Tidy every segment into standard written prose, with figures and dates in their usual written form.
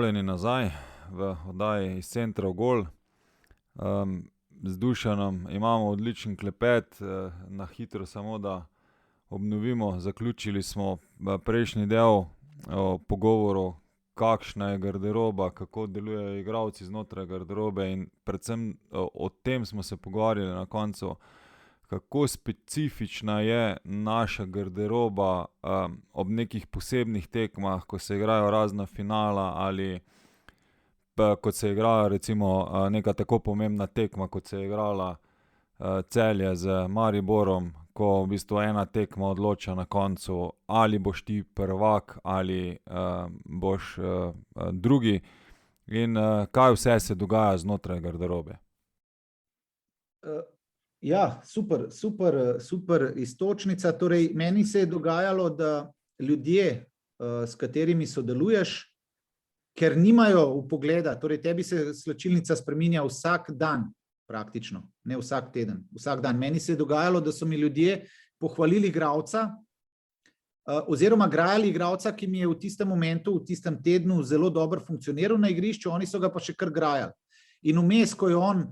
Pozdravljeni nazaj v oddaji iz centra v Gol. Z Dušanom imamo odličen klepet, na hitro samo da obnovimo. Zaključili smo prejšnji del o pogovoru, kakšna je garderoba, kako delujejo igralci znotraj garderobe in predvsem o tem smo se pogovarjali na koncu, kako specifična je naša garderoba ob nekih posebnih tekmah, ko se igrajo razna finala ali kot se igra recimo neka tako pomembna tekma, kot se je igrala Celje z Mariborom, ko v bistvu ena tekma odloča na koncu, ali boš ti prvak ali boš drugi in kaj vse se dogaja znotraj garderobe. Ja, super iztočnica. Torej, meni se je dogajalo, da ljudje, s katerimi sodeluješ, ker nimajo vpogleda, torej tebi se slačilnica spreminja vsak dan praktično, ne vsak teden, vsak dan. Meni se je dogajalo, da so mi ljudje pohvalili igralca, oziroma grajali igralca, ki mi je v tistem momentu, v tistem tednu zelo dobro funkcioniral na igrišču, oni so ga pa še kar grajali. In vmes, ko je on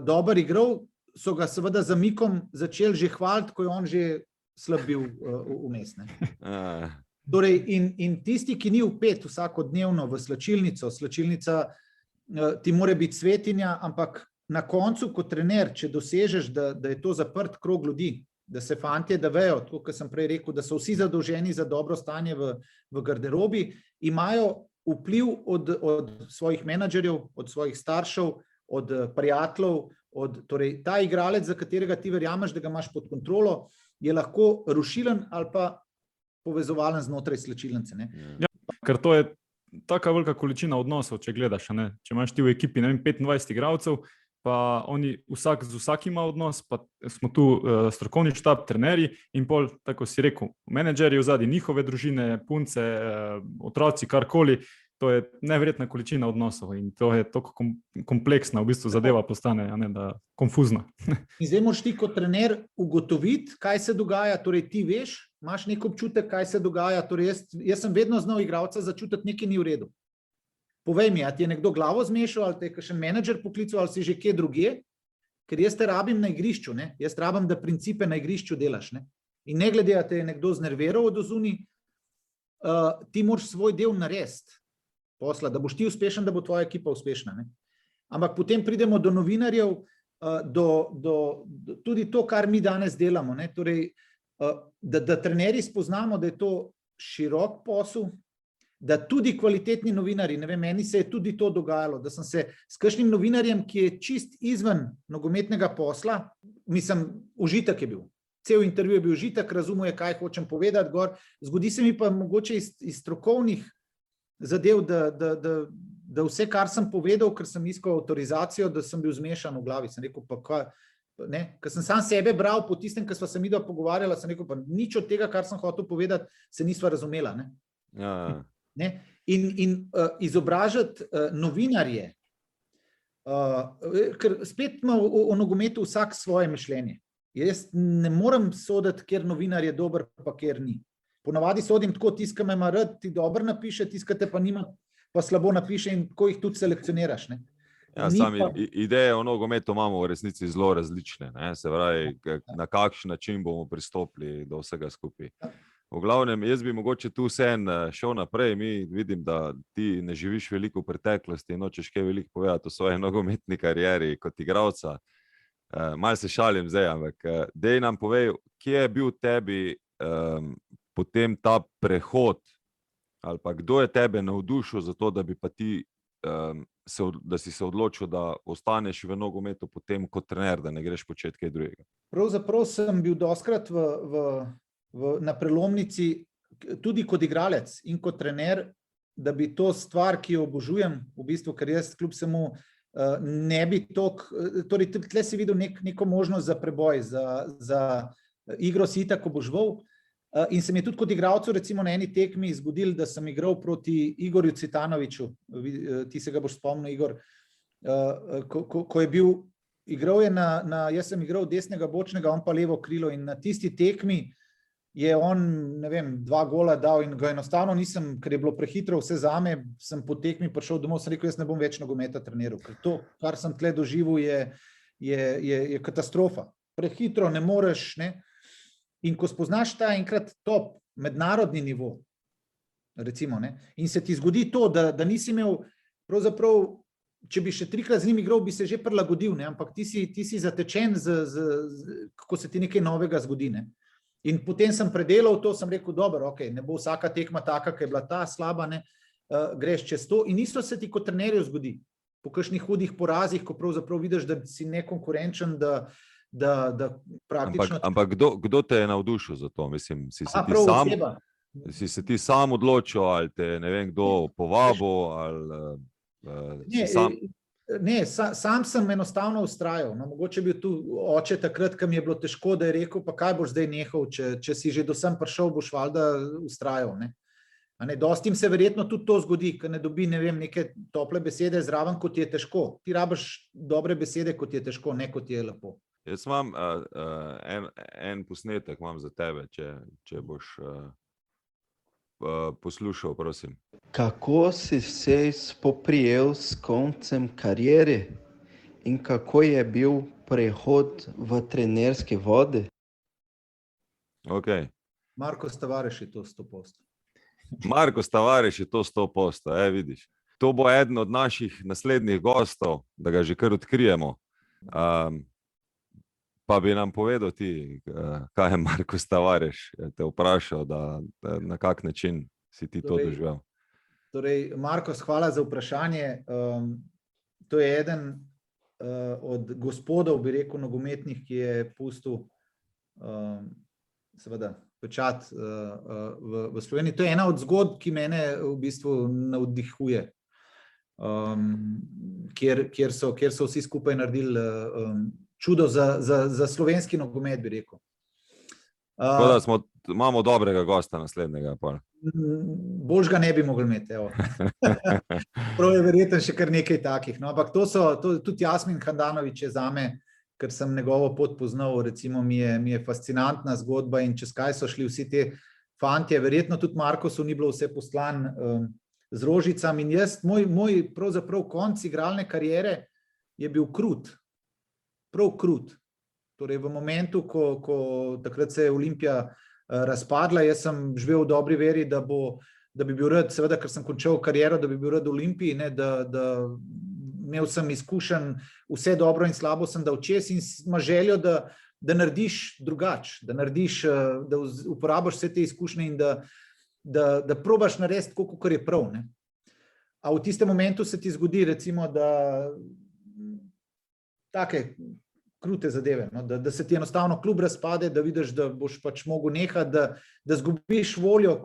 dober igral, so ga seveda z zamikom začeli že hvaliti, ko je on že slab bil vmes. Torej, in tisti, ki ni vpet vsakodnevno v slačilnico, slačilnica ti mora biti svetinja, ampak na koncu kot trener, če dosežeš, da je to zaprt krog ljudi, da se fantje, da vejo, tako kot sem prej rekel, da so vsi zadolženi za dobro stanje v garderobi, imajo vpliv od svojih menadžerjev, od svojih staršev, od prijateljev, torej ta igralec, za katerega ti verjameš, da ga imaš pod kontrolo, je lahko rušilen ali pa povezovalen znotraj slačilnice. Ja, ker to je taka velika količina odnosov, če gledaš, ne? Če imaš ti v ekipi 25 igralcev, pa oni vsak z vsakim ima odnos, pa smo tu strokovni štab, trenerji in pol, tako si rekel, menedžerji vzadi, njihove družine, punce, otroci, karkoli. To je neverjetna količina odnosov in to je tako kompleksna v bistvu zadeva postane, ne, da konfuzna. In zdaj moraš ti kot trener ugotoviti, kaj se dogaja, torej ti veš, imaš nek občutek, kaj se dogaja, torej jaz sem vedno znal igralca začutiti, nekaj ni v redu. Povej mi, a ti je nekdo glavo zmešal, ali te je kakšen menedžer poklical, ali si že kje drugje, ker jaz te rabim na igrišču, ne? Jaz rabim, da principe na igrišču delaš, ne? In ne glede, a te je nekdo znerviral od ozuni, ti moraš svoj del narediti posla, da boš ti uspešen, da bo tvoja ekipa uspešna. Ne? Ampak potem pridemo do novinarjev, tudi to, kar mi danes delamo. Ne? Torej, da trenerji spoznamo, da je to širok posel, da tudi kvalitetni novinarji, ne vem, meni se je tudi to dogajalo, da sem se s kakšnim novinarjem, ki je čist izven nogometnega posla, mislim, užitek je bil. Cel intervju je bil užitek, razumuje, kaj hočem povedati gor. Zgodi se mi pa mogoče iz strokovnih zadev, da vse, kar sem povedal, ker sem iskal avtorizacijo, da sem bil zmešan v glavi. Sem rekel, pa kaj, ne, ker sem sam sebe bral po tistem, ker sva se midva pogovarjala, sem rekel, pa nič od tega, kar sem hotel povedati, se nisva razumela. Ne? Ja. Ne? In izobražati novinarje, ker spet ima o nogometu vsak svoje mišljenje. Jaz ne morem soditi, kjer novinar je dober, pa kjer ni. Ponavadi sodim tako, tiska me ima rad, ti dobro napiše, tiskate pa nima, pa slabo napiše in tako jih tudi selekcioniraš. Ne? Ja, ideje o nogometu imamo v resnici zelo različne, ne? Se pravi, na kakšen način bomo pristopili do vsega skupaj. V glavnem, jaz bi mogoče tu vseeno šel naprej, mi vidim, da ti ne živiš veliko v preteklosti in nočeš kaj veliko povedati o svoji nogometni karieri kot igralca. Malo se šalim zdaj, ampak dej nam povej, kje je bil tebi potem ta prehod, ali pa kdo je tebe navdušil za to, da bi pa ti, da si se odločil, da ostaneš v nogometu potem kot trener, da ne greš početi kaj drugega? Pravzaprav sem bil dostikrat na prelomnici, tudi kot igralec in kot trener, da bi to stvar, ki jo obožujem, v bistvu, ker jaz kljub vsemu ne bi torej tle si videl neko možnost za preboj, za igro si itak oboževal. In se mi je tudi kot igralcu recimo na eni tekmi zgodil, da sem igral proti Igorju Cvitanoviću, ti se ga boš spomnil, Igor, ko je bil, igral je jaz sem igral desnega bočnega, on pa levo krilo in na tisti tekmi je on, ne vem, 2 gola dal in ga enostavno nisem, ker je bilo prehitro vse zame, sem po tekmi prišel domov, sem rekel, jaz ne bom več nogometa treniral, ker to, kar sem tle doživel, je katastrofa. Prehitro ne moreš, ne. In ko spoznaš ta enkrat top mednarodni nivo, recimo, ne, in se ti zgodi to, da nisi imel, pravzaprav, če bi še 3-krat z njim igral, bi se že prilagodil, ne, ampak ti si zatečen, kako se ti nekaj novega zgodi, ne. In potem sem predelal to, sem rekel, dobro, ok, ne bo vsaka tekma taka, ki je bila ta slaba, ne, greš čez to in isto se ti kot trenerju zgodi. Po kakšnih hudih porazih, ko pravzaprav vidiš, da si nekonkurenčen, da praktično... Ampak kdo te je navdušil za to? Mislim, si se ti sam odločil, ali te ne vem kdo povabil, ali si sam... Ne, sam sem enostavno vztrajal. No, mogoče bil tu oče takrat, ko mi je bilo težko, da je rekel, pa kaj boš zdaj nehal, če si že do sem prišel, boš valjda vztrajal. Ne? Dostim se verjetno tudi to zgodi, ker ne dobi, ne vem, neke tople besede zraven, kot je težko. Ti rabiš dobre besede, kot je težko, ne kot je lepo. Jaz imam en posnetek imam za tebe, če boš poslušal, prosim. Kako si se spoprijel s koncem kariere in kako je bil prehod v trenerske vode? Ok. Marko Tavares je to 100%. Marko Tavares je to 100%, vidiš. To bo eden od naših naslednjih gostov, da ga že kar odkrijemo. Pa bi nam povedal ti, kaj je Marko Tavares, te vprašal, na kak način si ti to doživel. Torej, Markos, hvala za vprašanje. To je eden od gospodov, bi rekel, nogometnih, ki je pustil seveda pečat v Sloveniji. To je ena od zgodb, ki mene v bistvu navdihuje, kjer so vsi skupaj naredili čudo za slovenski nogomet, bi rekel. Tako da imamo dobrega gosta naslednjega. Boljš ga ne bi mogli imeti. Prav je verjetno še kar nekaj takih. No, ampak tudi Jasmin Handanović je zame, ker sem njegovo pot poznal, recimo mi je fascinantna zgodba in čez kaj so šli vsi te fantje. Verjetno tudi Markosu ni bilo vse poslan z rožicami. In jaz, moj pravzaprav konc igralne kariere je bil krut. Prav krut. Torej v momentu, ko takrat se je Olimpija razpadla, jaz sem živel v dobri veri, da bi bil rad, seveda, ker sem končal kariero, da bi bil rad v Olimpiji, ne, da imel sem izkušenj, vse dobro in slabo sem dal čez in ima željo, da narediš drugače, da uporabiš vse te izkušnje in da probaš narediti tako, kot je prav. Ne. A v tistem momentu se ti zgodi, recimo, da take krute zadeve, no? Da se ti enostavno klub razpade, da vidiš, da boš pač mogel nehati, da zgubiš voljo,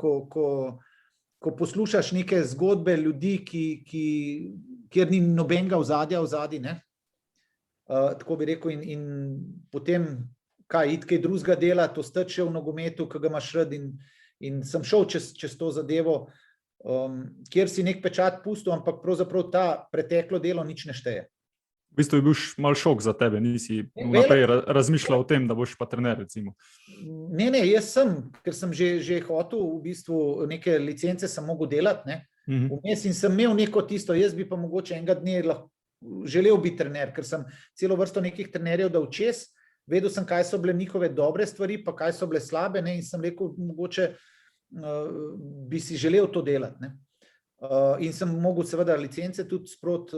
ko poslušaš neke zgodbe ljudi, kjer ni nobenega ozadja, ne? Tako bi rekel, in potem iti kaj drugega dela, to stati še v nogometu, ki ga imaš rad, in sem šel čez to zadevo, kjer si nek pečat pustil, ampak pravzaprav ta preteklo delo nič ne šteje. V bistvu je bil mal šok za tebe, nisi vnaprej razmišljal o tem, da boš pa trener, recimo. Ne, jaz sem, ker sem že hotel, v bistvu neke licence sem mogel delati, ne, vmes in sem imel neko tisto, jaz bi pa mogoče enega dne želel biti trener, ker sem celo vrsto nekih trenerjev dal čez, vedel sem, kaj so bile njihove dobre stvari, pa kaj so bile slabe, ne, in sem rekel, mogoče bi si želel to delati, ne. In sem mogel seveda licence tudi sproti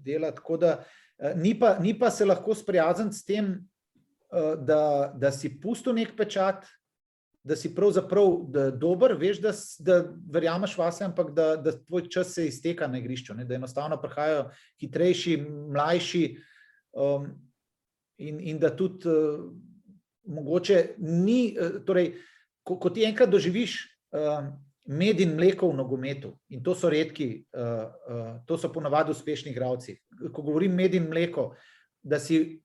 delati, tako da ni pa se lahko sprijazniti s tem, da si pustil nek pečat, da si pravzaprav dober, veš, da verjameš vase, ampak da tvoj čas se izteka na igrišču, ne, da enostavno prihajajo hitrejši, mlajši in da tudi mogoče ni, torej, ko ti enkrat doživiš med in mleko v nogometu, in to so redki, to so ponavadi uspešni igralci. Ko govorim med in mleko, da si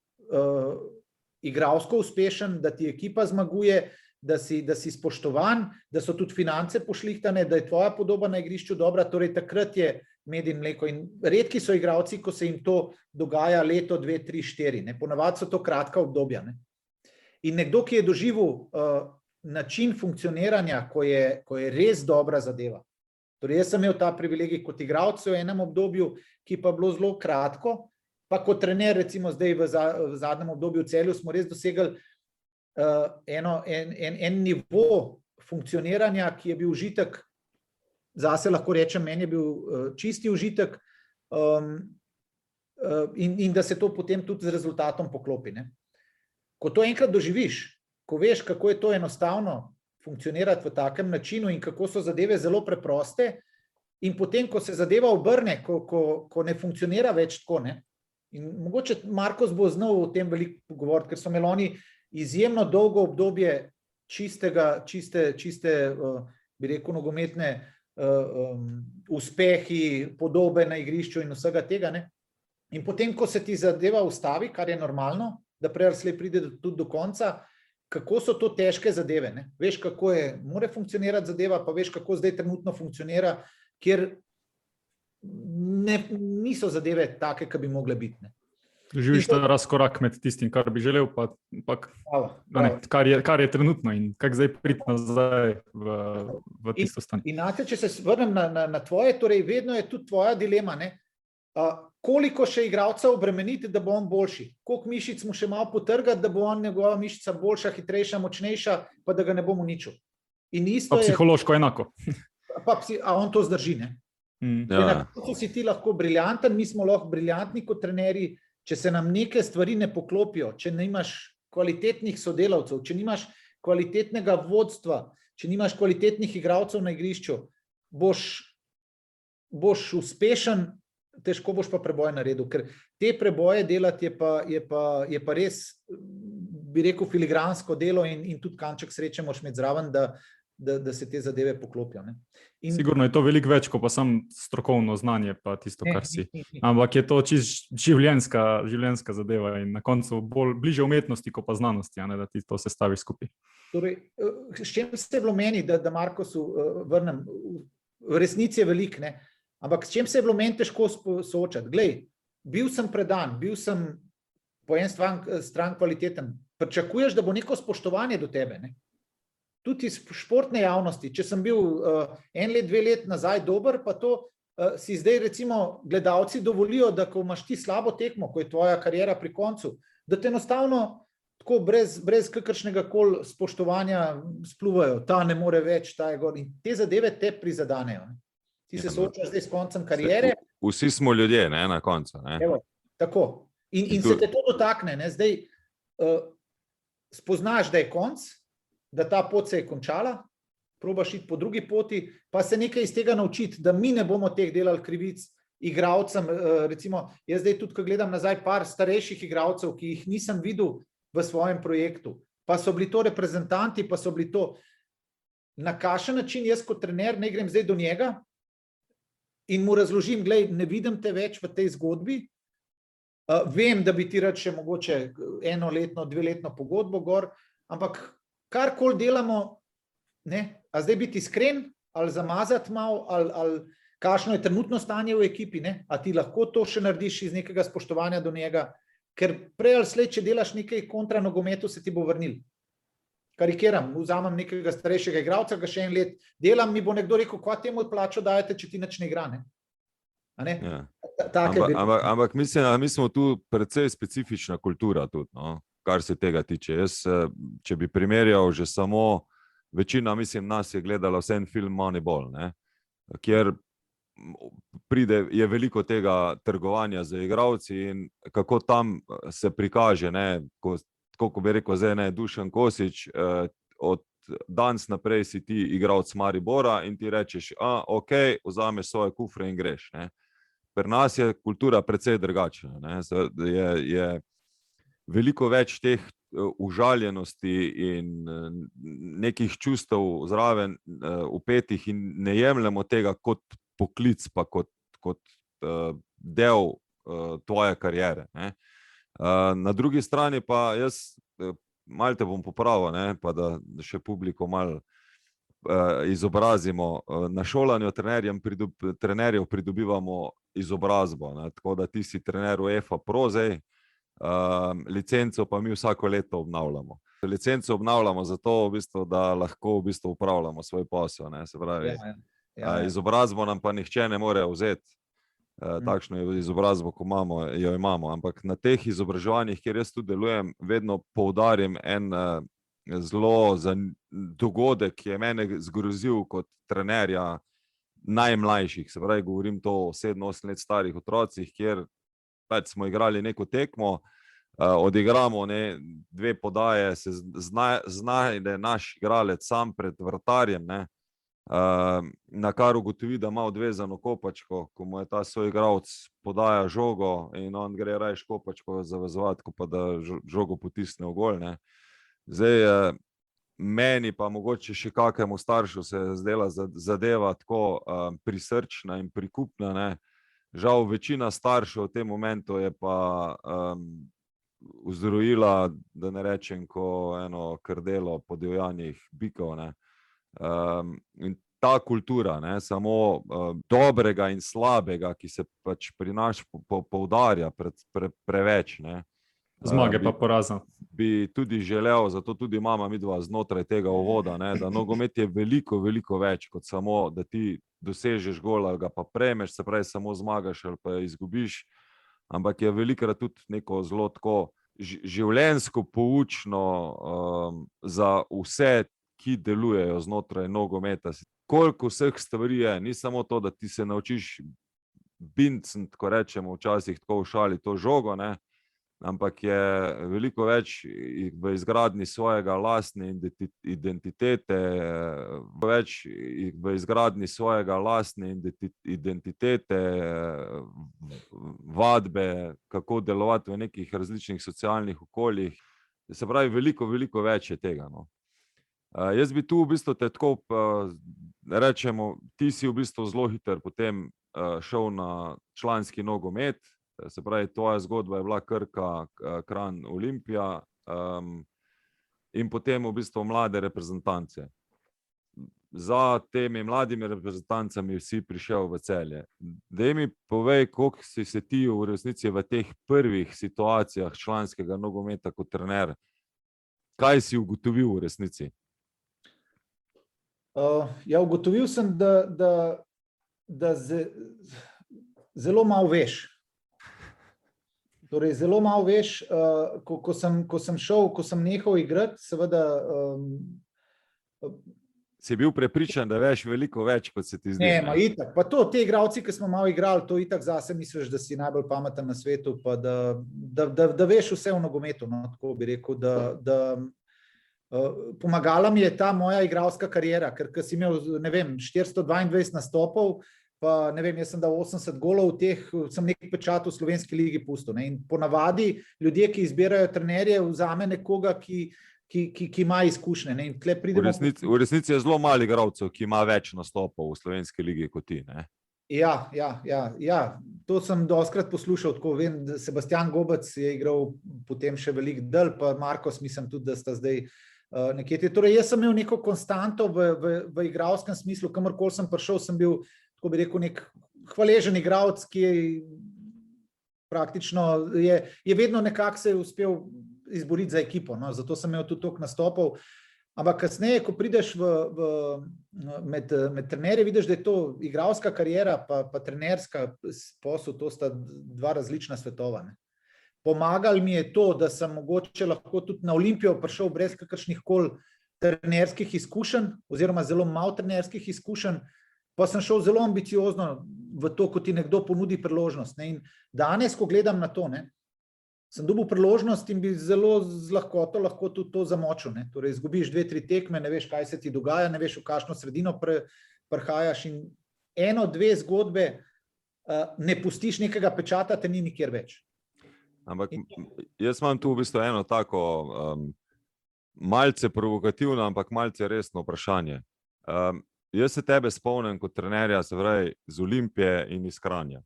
igralsko uspešen, da ti ekipa zmaguje, da si spoštovan, da so tudi finance pošlihtane, da je tvoja podoba na igrišču dobra, torej takrat je med in mleko. In redki so igralci, ko se jim to dogaja leto, 2, 3, 4. Ponavadi so to kratka obdobja. Ne? In nekdo, ki je doživel način funkcioniranja, ko je res dobra zadeva. Torej, jaz sem imel ta privilegij kot igralec v enem obdobju, ki pa je bilo zelo kratko, pa kot trener, recimo zdaj v zadnjem obdobju v Celju, smo res dosegli en nivo funkcioniranja, ki je bil užitek, zase lahko rečem, meni je bil čisti užitek, in da se to potem tudi z rezultatom poklopi. Ne? Ko to enkrat doživiš, ko veš, kako je to enostavno funkcionirati v takem načinu in kako so zadeve zelo preproste, in potem, ko se zadeva obrne, ko ne funkcionira več tako, ne? In mogoče Markos bo znal o tem veliko pogovoriti, ker so imeli oni izjemno dolgo obdobje čiste, bi rekel, nogometne uspehi, podobe na igrišču in vsega tega, ne? In potem, ko se ti zadeva ustavi, kar je normalno, da prej ali slej pride tudi do konca, kako so to težke zadeve, ne? Veš, kako more funkcionirati zadeva, pa veš, kako zdaj trenutno funkcionira, kjer niso zadeve take, ki bi mogle biti. Ne? Živiš ta razkorak med tistim, kar bi želel, kar je trenutno in kako zdaj priti nazaj v tisto stanje. In Nate, če se vrnem na tvoje, torej vedno je tudi tvoja dilema, ne? Koliko še igralca obremeniti, da bo on boljši, koliko mišic mu še malo potrgati, da bo on njegova mišica boljša, hitrejša, močnejša, pa da ga ne bomo uničil. Pa psihološko enako. A on to zdrži, ne? Na koncu si ti lahko briljanten, mi smo lahko briljantni kot trenerji, če se nam neke stvari ne poklopijo, če nimaš kvalitetnih sodelavcev, če nimaš kvalitetnega vodstva, če nimaš kvalitetnih igralcev na igrišču, boš uspešen, težko boš pa preboje naredil, ker te preboje delati je pa res, bi rekel, filigransko delo in tudi kanček sreče moraš imeti zraven, da se te zadeve poklopijo. Ne? Sigurno je to veliko več, kot pa samo strokovno znanje, pa tisto, kar si. Ampak je to čisto življenjska zadeva in na koncu bolj bliže umetnosti, kot pa znanosti, da ti to se stavi skupaj. Torej, s čem se je bilo meni, da Markosu vrnem, v resnici je veliko, ne? Ampak s čem se je bilo meni težko soočati? Glej, bil sem predan, bil sem po en stran kvaliteten. Pričakuješ, da bo neko spoštovanje do tebe, ne? Tudi iz športne javnosti. Če sem bil 1 let, 2 let nazaj dober, pa to si zdaj recimo gledalci dovolijo, da ko imaš ti slabo tekmo, ko je tvoja kariera pri koncu, da te enostavno tako brez kakršnega koli spoštovanja spluvajo. Ta ne more več, ta je gor. In te zadeve te prizadanejo, ne? Ti se soočaš zdaj s koncem kariere. Vsi smo ljudje, ne, na koncu. Ne? Evo, tako. In se te to dotakne. Ne? Zdaj spoznaš, da je konc, da ta pot se je končala, probaš iti po drugi poti, pa se nekaj iz tega naučiti, da mi ne bomo teh delali krivic igralcem. Recimo, jaz zdaj tudi, ko gledam nazaj par starejših igralcev, ki jih nisem videl v svojem projektu, pa so bili to reprezentanti, pa so bili to na kakšen način jaz kot trener ne grem zdaj do njega in mu razložim, glej, ne vidim te več v tej zgodbi, vem, da bi ti rad še mogoče 1-letno, 2-letno pogodbo gor, ampak karkoli delamo, ne, a zdaj biti iskren, ali zamazati malo, ali kakšno je trenutno stanje v ekipi, ne, a ti lahko to še narediš iz nekega spoštovanja do njega, ker prej ali slej, če delaš nekaj kontra nogometu, se ti bo vrnil. Karikiram, vzamem nekega starejšega igralca, ga še 1 let delam, mi bo nekdo rekel, kva temu plačo dajete, če ti nič ne igra, ne? A ne? Ja. Ampak mislim, da mi smo tu precej specifična kultura tudi, no? Kar se tega tiče. Jaz, če bi primerjal že samo, večina, mislim, nas je gledala vse en film Moneyball, ne? Kjer je veliko tega trgovanja z igralci in kako tam se prikaže, ne, ko bi rekel zdaj, ne, Dušan Kosič, od danes naprej si ti igralec Maribora in ti rečeš, ok, vzameš svoje kufre in greš. Ne. Pri nas je kultura precej drugačna. Ne. Je veliko več teh užaljenosti in nekih čustev zraven vpetih in ne jemljemo tega kot poklic, pa kot del tvoje kariere. Ne. Na drugi strani pa jaz malo te bom popravil, ne, pa da še publiko malo izobrazimo. Na šolanju trenerjev pridobivamo izobrazbo, ne, tako da ti si trener UEFA Pro zdaj, licenco pa mi vsako leto obnavljamo. Licenco obnavljamo zato, v bistvu, da lahko v bistvu upravljamo svoj posel. Ne? Se pravi, izobrazbo nam pa nihče ne more vzeti. Takšno izobrazbo, ko jo imamo. Ampak na teh izobraževanjih, kjer jaz tudi delujem, vedno poudarim en zelo dogodek, ki je mene zgrozil kot trenerja najmlajših. Se pravi, govorim to o 7-8 let starih otrocih, kjer smo igrali neko tekmo, odigramo 2 podaje, se znajde naš igralec sam pred vratarjem, ne, na kar ugotovi, da ima odvezano kopačko, ko mu je ta soigralec podaja žogo in on gre rajš kopačko zavezovati, ko pa da žogo potisne v gol. Ne. Zdaj, meni pa mogoče še kakemu staršu se zdela zadeva tako prisrčna in prikupna. Ne. Žal, večina staršev v tem momentu je pa vzrojila, da ne rečem, ko eno krdelo po divjanjih bikov. Ne. In ta kultura, ne, samo dobrega in slabega, ki se pač pri nas poudarja preveč, ne. Zmage pa poraza. Bi tudi želel, zato tudi imamo midva znotraj tega uvoda, ne, da nogomet je veliko, veliko več kot samo, da ti dosežeš gol ali ga pa prejmeš, se pravi samo zmagaš ali pa izgubiš, ampak je velikokrat tudi neko zelo tako življenjsko poučno za vse, ki delujejo znotraj nogometa. Koliko vseh stvari je, ni samo to, da ti se naučiš bincniti, ko rečemo včasih tako v šali, to žogo, ne, ampak je veliko več v izgradnji svojega lastne identitete, več v izgradnji svojega lastne identitete, vadbe, kako delovati v nekih različnih socialnih okoljih. Se pravi, veliko, veliko več je tega, no. Jaz bi tu v bistvu te tako, rečemo, ti si v bistvu zelo hiter potem šel na članski nogomet, se pravi, tvoja zgodba je bila Krka, Kranj, Olimpija in potem v bistvu mlade reprezentance. Za temi mladimi reprezentancami si prišel v Celje. Daj mi povej, koliko si se ti v resnici v teh prvih situacijah članskega nogometa kot trener, kaj si ugotovil v resnici? Ja, ugotovil sem, da zelo malo veš. Torej, zelo malo veš, ko sem nehal igrati, seveda. Si bil prepričan, da veš veliko več, kot se ti zdi? Ne, itak. Pa to, te igralci, ki smo malo igrali, to itak zase misliš, da si najbolj pameten na svetu, pa da veš vse v nogometu, no, tako bi rekel, pomagala mi je ta moja igralska kariera, ker si imel, ne vem, 422 nastopov, pa ne vem, jaz sem dal 80 golov, teh sem nekaj pečat v slovenski ligi pustil. Ne? In ponavadi ljudje, ki izbirajo trenerje, vzame nekoga, ki ima izkušnje. Ne? In v resnici je zelo malo igralcev, ki ima več nastopov v slovenski ligi kot ti, ne? Ja, to sem dostikrat poslušal, tako vem, da Sebastian Gobec je igral potem še veliko del, pa Markos, mislim tudi, da sta zdaj nekje. Torej, jaz sem imel neko konstanto v igralskem smislu, kamorkoli sem prišel, sem bil, tako bi rekel, nek hvaležen igralec, ki praktično je vedno nekako se uspel izboriti za ekipo, no, zato sem imel tudi toliko nastopov. Ampak kasneje, ko prideš med trenerje, vidiš, da je to igralska kariera pa trenerska posel, to sta dva različna svetova. Ne. Pomagal mi je to, da sem mogoče lahko tudi na Olimpijo prišel brez kakršnihkoli trenerskih izkušenj oziroma zelo malo trenerskih izkušenj, pa sem šel zelo ambiciozno v to, ko ti nekdo ponudi priložnost. Ne. In danes, ko gledam na to, ne, sem dobil priložnost in bi zelo z lahkoto lahko tudi to zamočil. Ne. Torej, izgubiš 2-3 tekme, ne veš, kaj se ti dogaja, ne veš, v kakšno sredino prihajaš in 1-2 zgodbe ne pustiš nekega pečata, te ni nikjer več. Ampak jaz imam tu v bistvu eno tako malce provokativno, ampak malce resno vprašanje. Jaz se tebe spomnim kot trenerja, se pravi, z Olimpije in iz Kranja,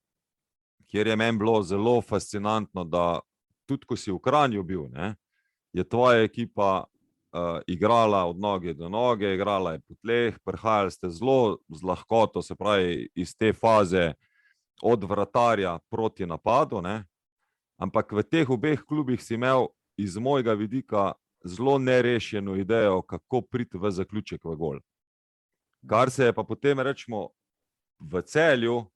kjer je meni bilo zelo fascinantno, da tudi ko si v Kranju bil, ne, je tvoja ekipa igrala od noge do noge, igrala je po tleh, prihajali ste zelo z lahkoto, se pravi, iz te faze od vratarja proti napadu, ne. Ampak v teh obeh klubih si imel iz mojega vidika zelo nerešeno idejo, kako priti v zaključek v gol. Kar se je pa potem, rečemo, v Celju,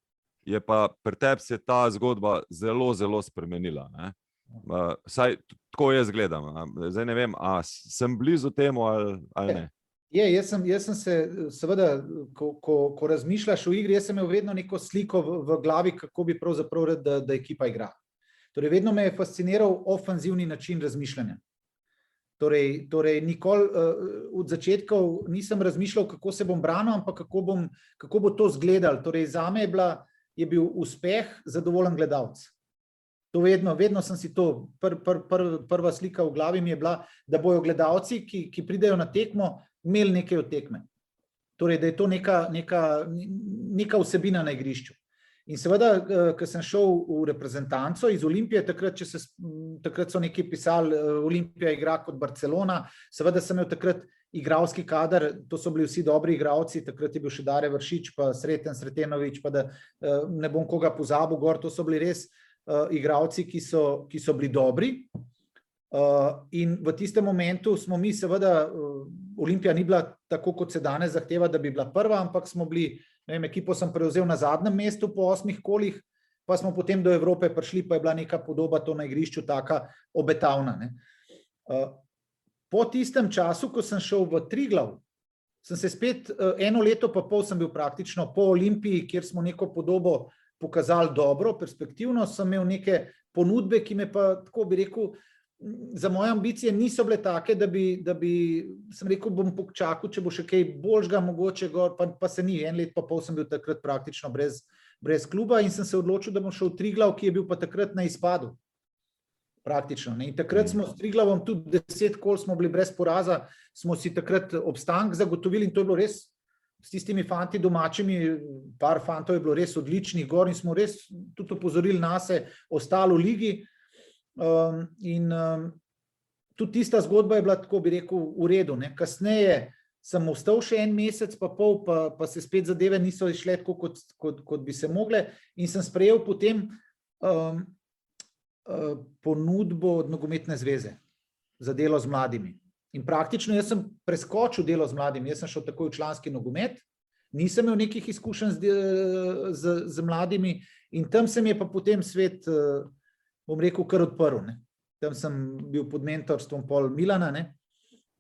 je pa pri tebi se ta zgodba zelo, zelo spremenila. Ne? Saj tako jaz gledam. Zdaj ne vem, a sem blizu temu ali ne. Jaz sem se, seveda, ko razmišljaš o igri, jaz sem imel vedno neko sliko v glavi, kako bi pravzaprav rad, da ekipa igra. Torej, vedno me je fasciniral ofenzivni način razmišljanja. Torej nikoli od začetkov nisem razmišljal, kako se bom branil, ampak kako bo to izgledalo. Torej, zame je bil uspeh zadovoljen gledalec. To vedno sem si to, prva slika v glavi mi je bila, da bojo gledalci, ki pridejo na tekmo, imeli nekaj od tekme. Torej, da je to neka vsebina na igrišču. In seveda, ko sem šel v reprezentanco iz Olimpije, takrat so nekaj pisali, Olimpija igra kot Barcelona, seveda sem imel takrat igralski kader, to so bili vsi dobri igralci, takrat je bil še Dare Vršič, pa Sreten Sretenovič, pa da ne bom koga pozabil gor, to so bili res igralci, ki so bili dobri. In v tistem momentu smo mi seveda, Olimpija ni bila tako, kot se danes zahteva, da bi bila prva, ampak smo bili, ne vem, ekipo sem prevzel na zadnjem mestu po 8 kolih, pa smo potem do Evrope prišli, pa je bila neka podoba to na igrišču taka obetavna. Ne. Po tistem času, ko sem šel v Triglav, sem se spet, 1 leto pa pol sem bil praktično po Olimpiji, kjer smo neko podobo pokazali dobro, perspektivno, sem imel neke ponudbe, ki me pa, tako bi rekel, za moje ambicije niso bile take, da bi sem rekel, bom počakal, če bo še kaj boljšega mogoče gor, pa se ni. 1 let pa pol sem bil takrat praktično brez kluba in sem se odločil, da bom šel v Triglav, ki je bil pa takrat na izpadu. Praktično. Ne? In takrat smo s Triglavom tudi 10 kol smo bili brez poraza, smo si takrat obstanek zagotovili in to je bilo res s tistimi fanti domačimi, par fantov je bilo res odličnih gor in smo res tudi opozorili nase ostalo v ligi. Tudi tista zgodba je bila, tako bi rekel, v redu. Ne. Kasneje sem ostal še 1 mesec pa pol, pa se spet zadeve niso išle tako, kot bi se mogle in sem sprejel potem ponudbo od Nogometne zveze za delo z mladimi. In praktično jaz sem preskočil delo z mladimi, jaz sem šel takoj v članski nogomet, nisem imel nekih izkušenj z mladimi in tam se mi je pa potem svet, bom rekel, kar odprl. Ne. Tam sem bil pod mentorstvom pol Milana. Ne.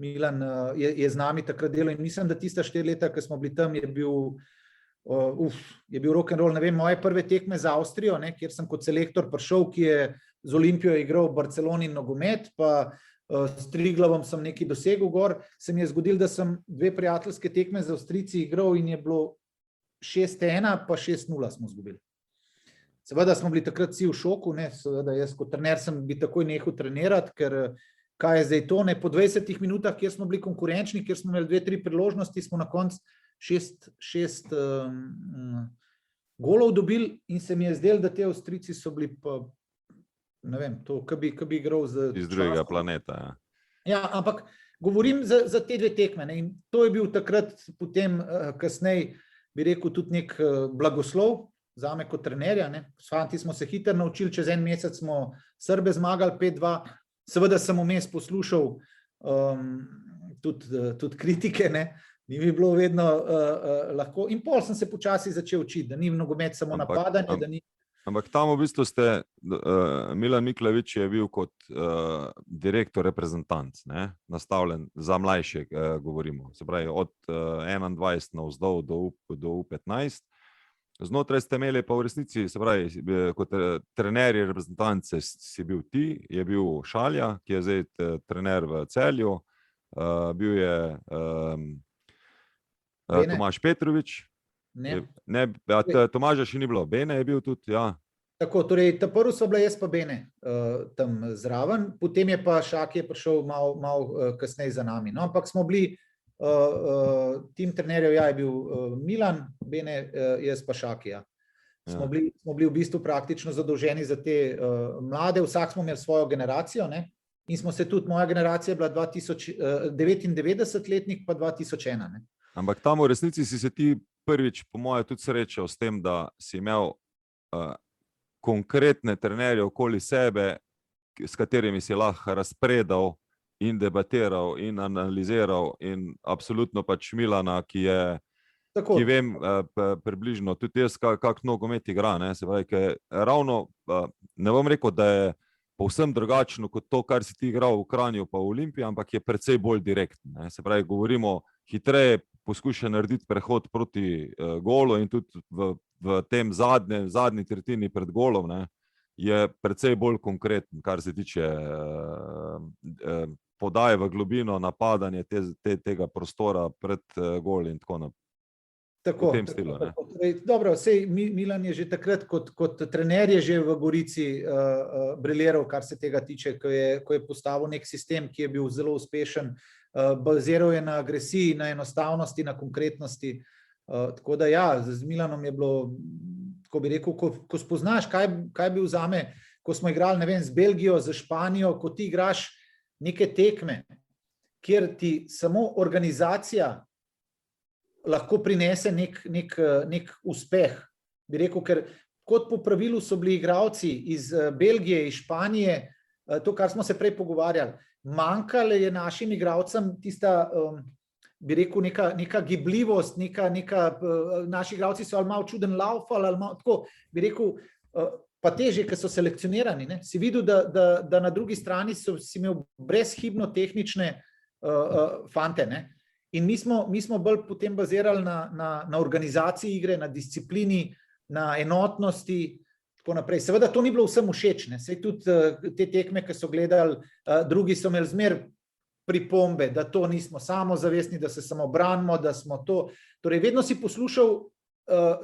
Milan je z nami takrat delal in mislim, da tista 4 leta, ko smo bili tam, je bil rock and roll. Ne vem, moje prve tekme za Avstrijo, ne, kjer sem kot selektor prišel, ki je z Olimpijo igral v Barceloni nogomet, pa s Triglavom sem nekaj dosegel gor, se mi je zgodilo, da sem 2 prijateljske tekme za Avstrijci igral in je bilo 6-1, pa 6-0 smo izgubili. Seveda smo bili takrat vsi v šoku, ne, seveda jaz kot trener sem bi takoj nehal trenirati, ker kaj je zdaj to, ne, po 20 minutah, kjer smo bili konkurenčni, kjer smo imeli 2-3 priložnosti, smo na koncu 6 golov dobili in se mi je zdelo, da te Avstrijci so bili pa, ne vem, to, ko bi igral iz drugega planeta. Ja. Ja, ampak govorim za te 2 tekme, ne, in to je bil takrat potem kasneje, bi rekel, tudi nek blagoslov, zame kot trenerja, ne. S fanti smo se hitro naučili, čez 1 mesec smo Srbe zmagali 5-2, seveda sem vmes poslušal tudi kritike, ne. Ni mi bilo vedno lahko in pol sem se počasi začel učiti, da ni nogomet samo napadanje, da ni. Ampak tam v bistvu Milan Miklavič je bil kot direktor reprezentanc, ne, nastavljen za mlajše, govorimo, se pravi od 21 navzdol do U15. Znotraj ste imeli pa v resnici, se pravi, kot trenerji reprezentance si bil ti, je bil Šalja, ki je zdaj trener v Celju, bil je Tomaž Petrovič. Ne, Tomaža še ni bilo, Bene je bil tudi, ja. Tako, torej, ta prvi so bile jaz pa Bene tam zraven, potem je pa Šaki je prišel malo kasneje za nami. No, ampak smo bili tim trenerjev, ja, je bil Milan, Bene, jaz pa Šaki, ja. Smo bili v bistvu praktično zadolženi za te mlade, vsak smo imeli svojo generacijo, ne, in smo se tudi, moja generacija je bila 99-letnik pa 2001, ne. Ampak tam v resnici si se ti prvič, po moje, tudi srečal s tem, da si imel konkretne trenerje okoli sebe, s katerimi si lahko razpredal in debatiral in analiziral in absolutno pač Milana, ki vem približno, tudi jaz kak nogomet igra, ne, se pravi, ravno, ne bom rekel, da je povsem drugačno kot to, kar si ti igral v Kranju pa v Olimpiji, ampak je precej bolj direktno, ne, se pravi, govorimo hitreje, poskuša narediti prehod proti golu in tudi v tem zadnji tretjini pred golom, ne, je precej bolj konkreten, kar se tiče podaje v globino, napadanje tega prostora pred gol in tako naprej. Tako, v tem stilu. Dobro, sej Milan je že takrat kot trener je že v Gorici briljeral, kar se tega tiče, ko je postavil nek sistem, ki je bil zelo uspešen, baziral je na agresiji, na enostavnosti, na konkretnosti. Tako da ja, z Milanom je bilo, ko bi rekel, ko spoznaš, kaj bi vzame, ko smo igrali, ne vem, z Belgijo, z Španijo, ko ti igraš neke tekme, kjer ti samo organizacija lahko prinese nek uspeh. Bi rekel, ker kot po pravilu so bili igralci iz Belgije, iz Španije, to, kar smo se prej pogovarjali, manjkalo je našim igralcem tista, bi rekel, neka gibljivost, naši igralci so ali malo čuden laufali, ali malo tako, bi rekel, pa teže, ker so selekcionirani, ne? Si videl, da na drugi strani si imel brezhibno tehnične fante, ne? In mi smo bolj potem bazirali na organizaciji igre, na disciplini, na enotnosti, tako naprej. Seveda to ni bilo vsem všeč, ne? Saj tudi te tekme, ki so gledali, drugi so imeli zmer pripombe, da to nismo samozavestni, da se samo branimo, da smo to. Torej, vedno si poslušal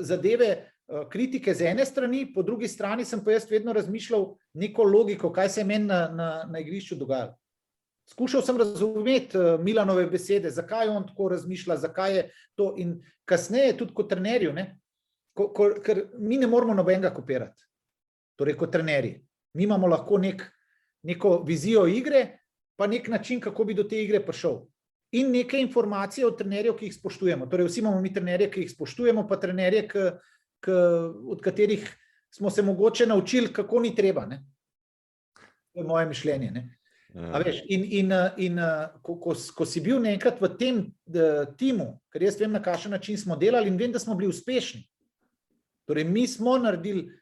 zadeve, kritike z ene strani, po drugi strani sem pa jaz vedno razmišljal neko logiko, kaj se je meni na igrišču dogajalo. Skušal sem razumeti Milanove besede, zakaj on tako razmišlja, zakaj je to, in kasneje tudi kot trenerju, ne? Ker mi ne moramo nobenega kopirati, torej kot trenerji. Mi imamo lahko neko vizijo igre, pa nek način, kako bi do te igre prišel. In neke informacije od trenerjev, ki jih spoštujemo. Torej vsi imamo mi trenerje, ki jih spoštujemo, pa trenerje, od katerih smo se mogoče naučili, kako ni treba, ne? To je moje mišljenje, ne? A veš, in ko si bil nekrat v tem timu, ker jaz vem, na kakšen način smo delali in vem, da smo bili uspešni. Torej, mi smo naredili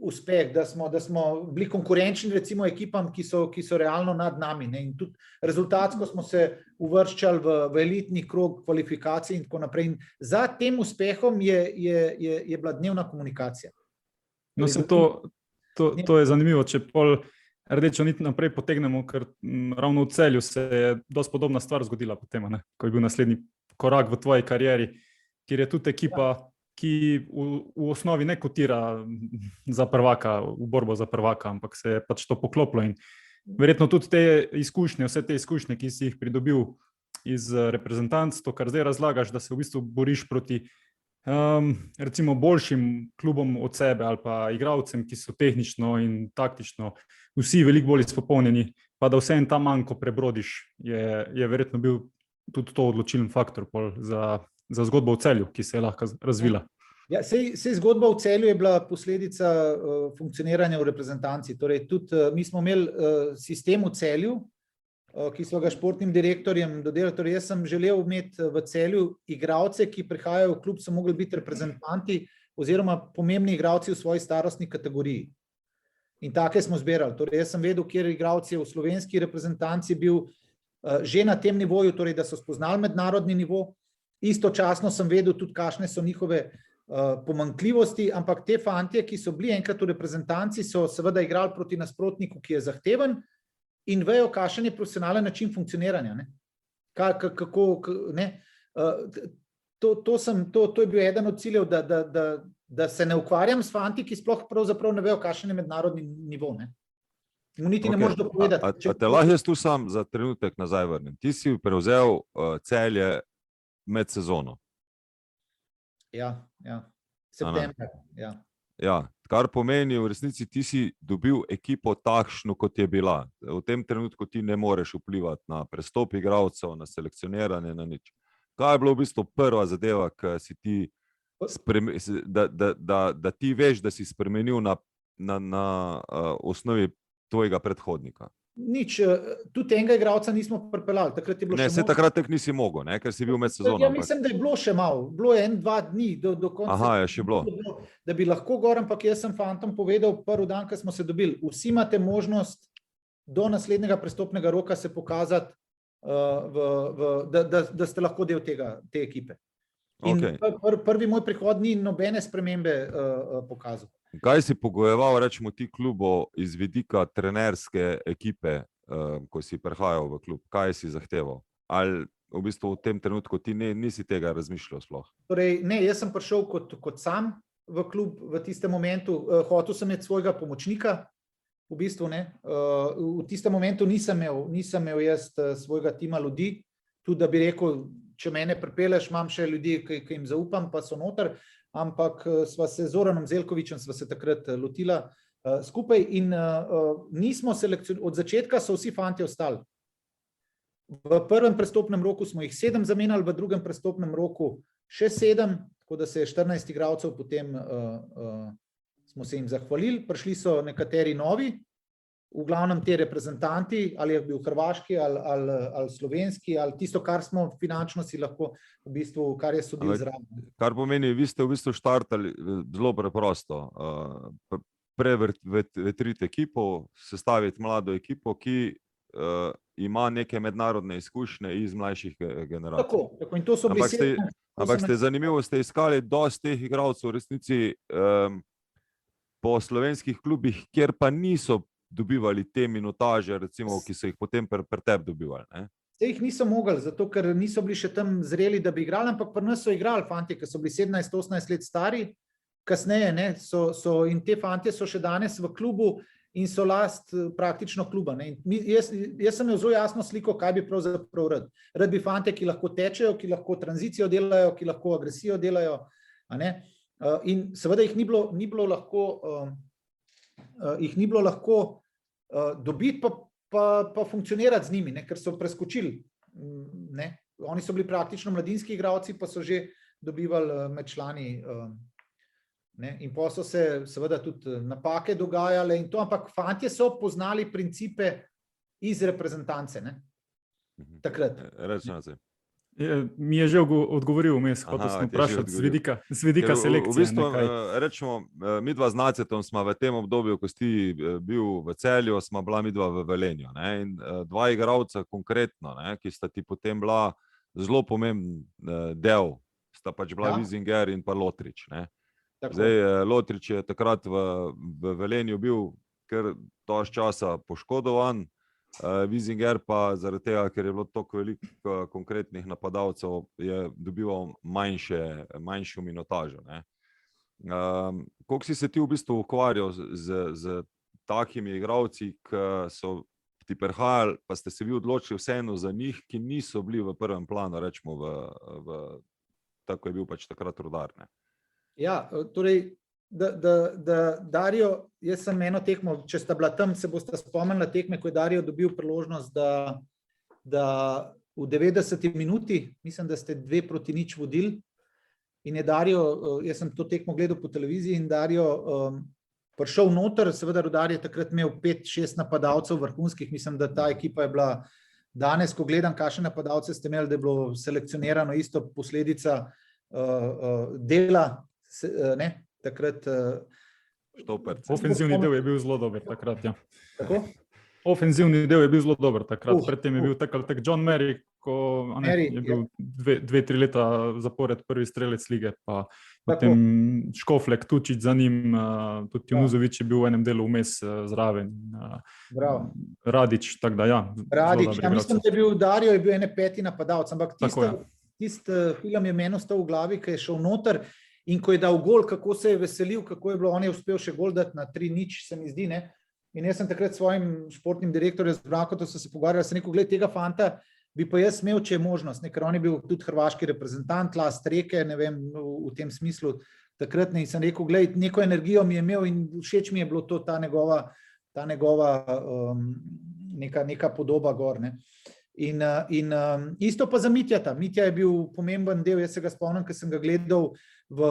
uspeh, da smo bili konkurenčni recimo ekipam, ki so realno nad nami, ne? In tudi rezultatsko smo se uvrščali v elitni krog kvalifikacij in tako naprej. In za tem uspehom je bila dnevna komunikacija. No, to je zanimivo, če pol rdečo nit naprej potegnemo, ker ravno v Celju se je dosti podobna stvar zgodila potem, ne? Ko je bil naslednji korak v tvoji karieri, kjer je tudi ekipa, ki v osnovi ne kotira za prvaka, v borbo za prvaka, ampak se je pač to poklopilo in verjetno tudi vse te izkušnje, ki si jih pridobil iz reprezentanc, to, kar zdaj razlagaš, da se v bistvu boriš proti recimo boljšim klubom od sebe ali pa igralcem, ki so tehnično in taktično vsi veliko bolj izpopolnjeni, pa da vse en ta manjko prebrodiš, je verjetno bil tudi to odločilen faktor za zgodbo v Celju, ki se je lahko razvila. Ja, sej zgodba v Celju je bila posledica funkcioniranja v reprezentanci. Torej, tudi mi smo imeli sistem v Celju, ki so ga športnim direktorjem dodelali. Torej, jaz sem želel imeti v Celju igralce, ki prihajajo v klub, so mogli biti reprezentanti oziroma pomembni igralci v svoji starostni kategoriji. In take smo zbirali. Torej, jaz sem vedel, kjer igralci v slovenski reprezentanci bil že na tem nivoju, torej, da so spoznali mednarodni nivo. Istočasno sem vedel tudi, kakšne so njihove pomanjkljivosti, ampak te fantje, ki so bili enkrat v reprezentanci, so seveda igrali proti nasprotniku, ki je zahteven in vejo, kakšen je profesionalen način funkcioniranja. Ne? To je bil eden od ciljev, da se ne ukvarjam s fanti, ki sploh pravzaprav ne vejo, kakšen je mednarodni nivo. Ne? Mu niti ne moreš dopovedati. A te lahko jaz tu sam za trenutek nazaj vrnem? Ti si prevzel Celje med sezono. Ja, september, ja. Ja, kar pomeni v resnici, ti si dobil ekipo takšno, kot je bila. V tem trenutku ti ne moreš vplivati na prestop igralcev, na selekcioniranje, na nič. Kaj je bilo v bistvu prva zadeva, ki si ti, da ti veš, da si spremenil na osnovi tvojega predhodnika? Nič, tudi enega igralca nismo pripeljali. Takrat je bilo Ne, še takrat tek nisi mogel, ne, ker si bil med sezono. Ja, mislim, da je bilo še malo. Bilo je 1-2 dni do konca. Aha, je še bilo. Da bi lahko gor, ampak jaz sem fantom povedal prvi dan, ko smo se dobili. Vsi imate možnost do naslednjega prestopnega roka se pokazati, da ste lahko del te ekipe. In prvi moj prihod ni nobene spremembe pokazal. Kaj si pogojeval, rečemo, ti klubov iz vidika trenerske ekipe, ko si prihajal v klub? Kaj si zahteval? Ali v bistvu v tem trenutku ti nisi tega razmišljal sploh? Torej, ne, jaz sem prišel kot sam v klub v tistem momentu. Hotel sem imeti svojega pomočnika, v bistvu ne. V tistem momentu nisem imel jaz svojega tima ljudi, tudi da bi rekel, če mene pripeleš, imam še ljudi, ki jim zaupam, pa so noter. Ampak sva se z Zoranom Zelkovičem sva se takrat lotila skupaj in nismo od začetka so vsi fantje ostali. V prvem prestopnem roku smo jih 7 zamenjali, v drugem prestopnem roku še 7, tako da se je 14 igralcev, potem smo se jim zahvalili, prišli so nekateri novi, v glavnem te reprezentanti, ali je bil hrvaški ali slovenski, ali tisto, kar smo finančno si lahko v bistvu, kar je sodil zraven. Kar pomeni, vi ste v bistvu štartali zelo preprosto, prevetriti ekipo, sestaviti mlado ekipo, ki ima neke mednarodne izkušnje iz mlajših generacij. Tako in to so bili Ampak zanimivo, ste iskali dosti teh igralcev v resnici po slovenskih klubih, kjer pa niso dobivali te minutaže, recimo, ki so jih potem pri tebi dobivali. Zdaj jih niso mogli, zato ker niso bili še tam zreli, da bi igrali, ampak pri nas so igrali fantje, ki so bili 17-18 let stari, kasneje in te fantje so še danes v klubu in so last praktično kluba. Jaz sem imel zelo jasno sliko, kaj bi pravzaprav rad. Rad bi fantje, ki lahko tečejo, ki lahko tranzicijo delajo, ki lahko agresijo delajo. In seveda jih ni bilo lahko dobiti pa funkcionirati z njimi, ker so preskočili. Oni so bili praktično mladinski igralci, pa so že dobivali med člani. In pa so se seveda tudi napake dogajale in to, ampak fantje so poznali principe iz reprezentance. Takrat. Mi je že odgovoril vmes, hotel sem vprašati z vidika selekcije. V bistvu, rečemo, midva z Nacetom smo v tem obdobju, ko si bil v Celju, smo bila midva v Velenju. In dva igralca konkretno, ki sta ti potem bila zelo pomemben del, sta pač bila Vizinger in pa Lotrič. Zdaj, Lotrič je takrat v Velenju bil kar dosti časa poškodovan, Vizinger pa zaradi tega, ker je bilo toliko veliko konkretnih napadalcev, je dobival manjšo minutažo. Koliko si se ti v bistvu ukvarjal z takimi igralci, ki so ti prihajali, pa ste se vi odločili vseeno za njih, ki niso bili v prvem planu, rečemo, tako je bil pač takrat Rudar. Ja, torej, da Dario, jaz sem eno tekmo, če sta bila tam, se boste spomnili tekme, ko je Dario dobil priložnost, da v 90 minuti, mislim, da ste 2-0 vodili in je Dario, jaz sem to tekmo gledal po televiziji in Dario prišel noter, seveda Rudar je takrat imel 5-6 napadalcev vrhunskih, mislim, da ta ekipa je bila danes, ko gledam, kakšne napadalce ste imeli, da je bilo selekcionirano isto posledica dela, takrat. Ofenzivni del je bil zelo dober takrat, ja. Tako? Ofenzivni del je bil zelo dober takrat, predtem je bil tako John Mary, ko je bil 2-3 leta zapored prvi strelec lige, pa potem Škoflek, Tučić za njim, tudi Junuzović je bil v enem delu vmes zraven. Radić, tako da ja. Radić, ja mislim, da je bil Dario, je bil ene 5. napadalec, ampak tisti film je meni ostal v glavi, ki je šel noter in ko je dal gol, kako se je veselil, kako je bilo, on je uspel še gol dati na 3-0, se mi zdi, In jaz sem takrat svojim športnim direktorjem z Brankotom se pogovarjal, sem rekel, gled, tega fanta bi pa jaz imel, če je možnost, ker on je bil tudi hrvaški reprezentant, Last Reke, ne vem, v tem smislu takrat, in sem rekel, gled, neko energijo mi je imel in všeč mi je bilo to, ta njegova neka podoba gor, In isto pa za Mitjata. Mitja je bil pomemben del, jaz se ga spomnim, ker sem ga gledal v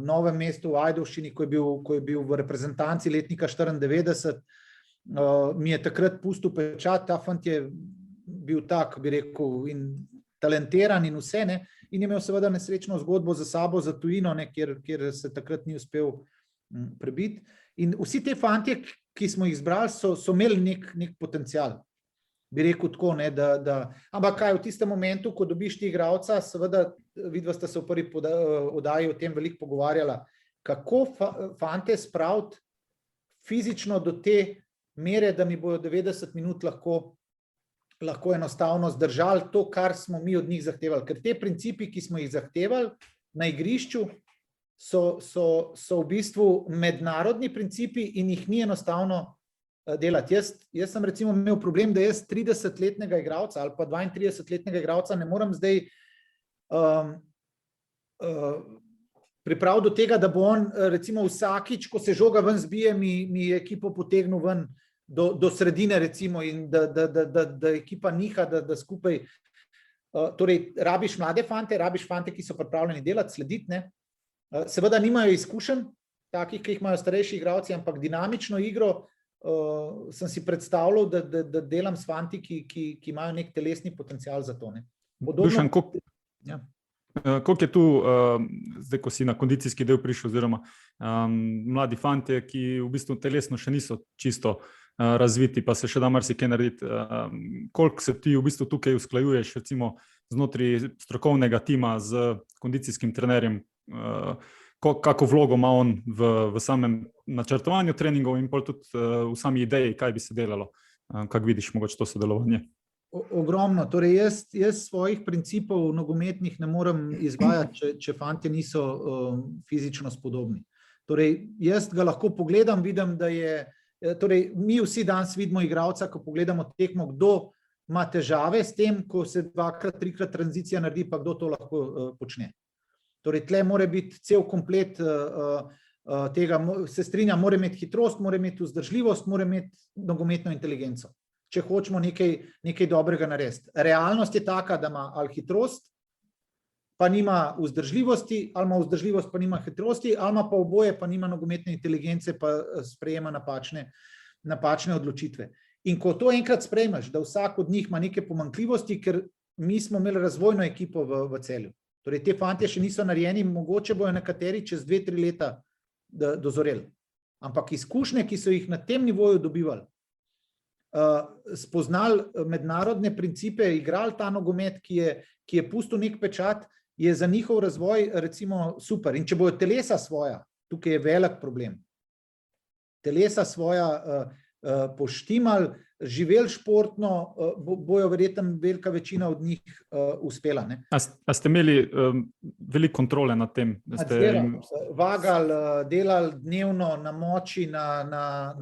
Novem mestu, v Ajdovščini, ko je bil v reprezentanci letnika 94 mi je takrat pustil pečat, ta fant je bil tak, bi rekel, in talentiran in vse, ne, in je imel seveda nesrečno zgodbo za sabo, za tujino, ne, kjer se takrat ni uspel prebiti. In vsi te fantje, ki smo jih zbrali, so imeli nek potencial. Bi rekel tako, ne, ampak kaj v tistem momentu, ko dobiš ti igralca, seveda, vidva sta se v prvi oddaji o tem veliko pogovarjala, kako fante spraviti fizično do te mere, da mi bojo 90 minut lahko enostavno zdržali to, kar smo mi od njih zahtevali. Ker te principi, ki smo jih zahtevali na igrišču, so v bistvu mednarodni principi in jih ni enostavno delati. Jaz sem recimo imel problem, da jaz 30-letnega igralca ali pa 32-letnega igralca ne morem zdaj pripraviti do tega, da bo on recimo vsakič, ko se žoga ven zbije, mi ekipo potegnil ven do sredine recimo in da ekipa niha, da skupaj. Torej, rabiš mlade fante, rabiš fante, ki so pripravljeni delati, slediti, ne. Seveda nimajo izkušenj, takih, ki jih imajo starejši igralci, ampak dinamično igro sem si predstavljal, da delam s fanti, ki imajo nek telesni potencial za to. Dušan, koliko je tu, zdaj, ko si na kondicijski del prišel, oziroma mladi fantje, ki v bistvu telesno še niso čisto razviti, pa se še da marsikaj narediti. Koliko se ti v bistvu tukaj usklajuješ, recimo znotraj strokovnega tima z kondicijskim trenerjem, kako vlogo ima on v samem načrtovanju treningov in pol tudi v sami ideji, kaj bi se delalo, kako vidiš mogoče to sodelovanje? Ogromno. Torej jaz svojih principov nogometnih ne morem izvajati, če fantje niso fizično spodobni. Torej jaz ga lahko pogledam, vidim, da je, torej mi vsi danes vidimo igralca, ko pogledamo tekmo, kdo ima težave s tem, ko se 2-krat, 3-krat tranzicija naredi, pa kdo to lahko počne. Torej tle mora biti cel komplet tega, se strinjam, mora imeti hitrost, mora imeti vzdržljivost, mora imeti nogometno inteligenco, če hočemo nekaj dobrega narediti. Realnost je taka, da ima ali hitrost, pa nima vzdržljivosti, ali ima vzdržljivost, pa nima hitrosti, ali ima pa oboje, pa nima nogometne inteligence, pa sprejema napačne odločitve. In ko to enkrat sprejmeš, da vsak od njih ima neke pomanjkljivosti, ker mi smo imeli razvojno ekipo v Celju. Torej, te fantje še niso narejeni, mogoče bojo nekateri čez 2-3 leta dozoreli. Ampak izkušnje, ki so jih na tem nivoju dobivali, spoznali mednarodne principe, igrali ta nogomet, ki je pustil nek pečat, je za njihov razvoj recimo super. In če bojo telesa svoja, tukaj je velik problem, telesa svoja poštimali, živeli športno, bojo verjetno velika večina od njih uspela. Ne? A ste imeli veliko kontrole nad tem? Vagali, delali dnevno na moči, na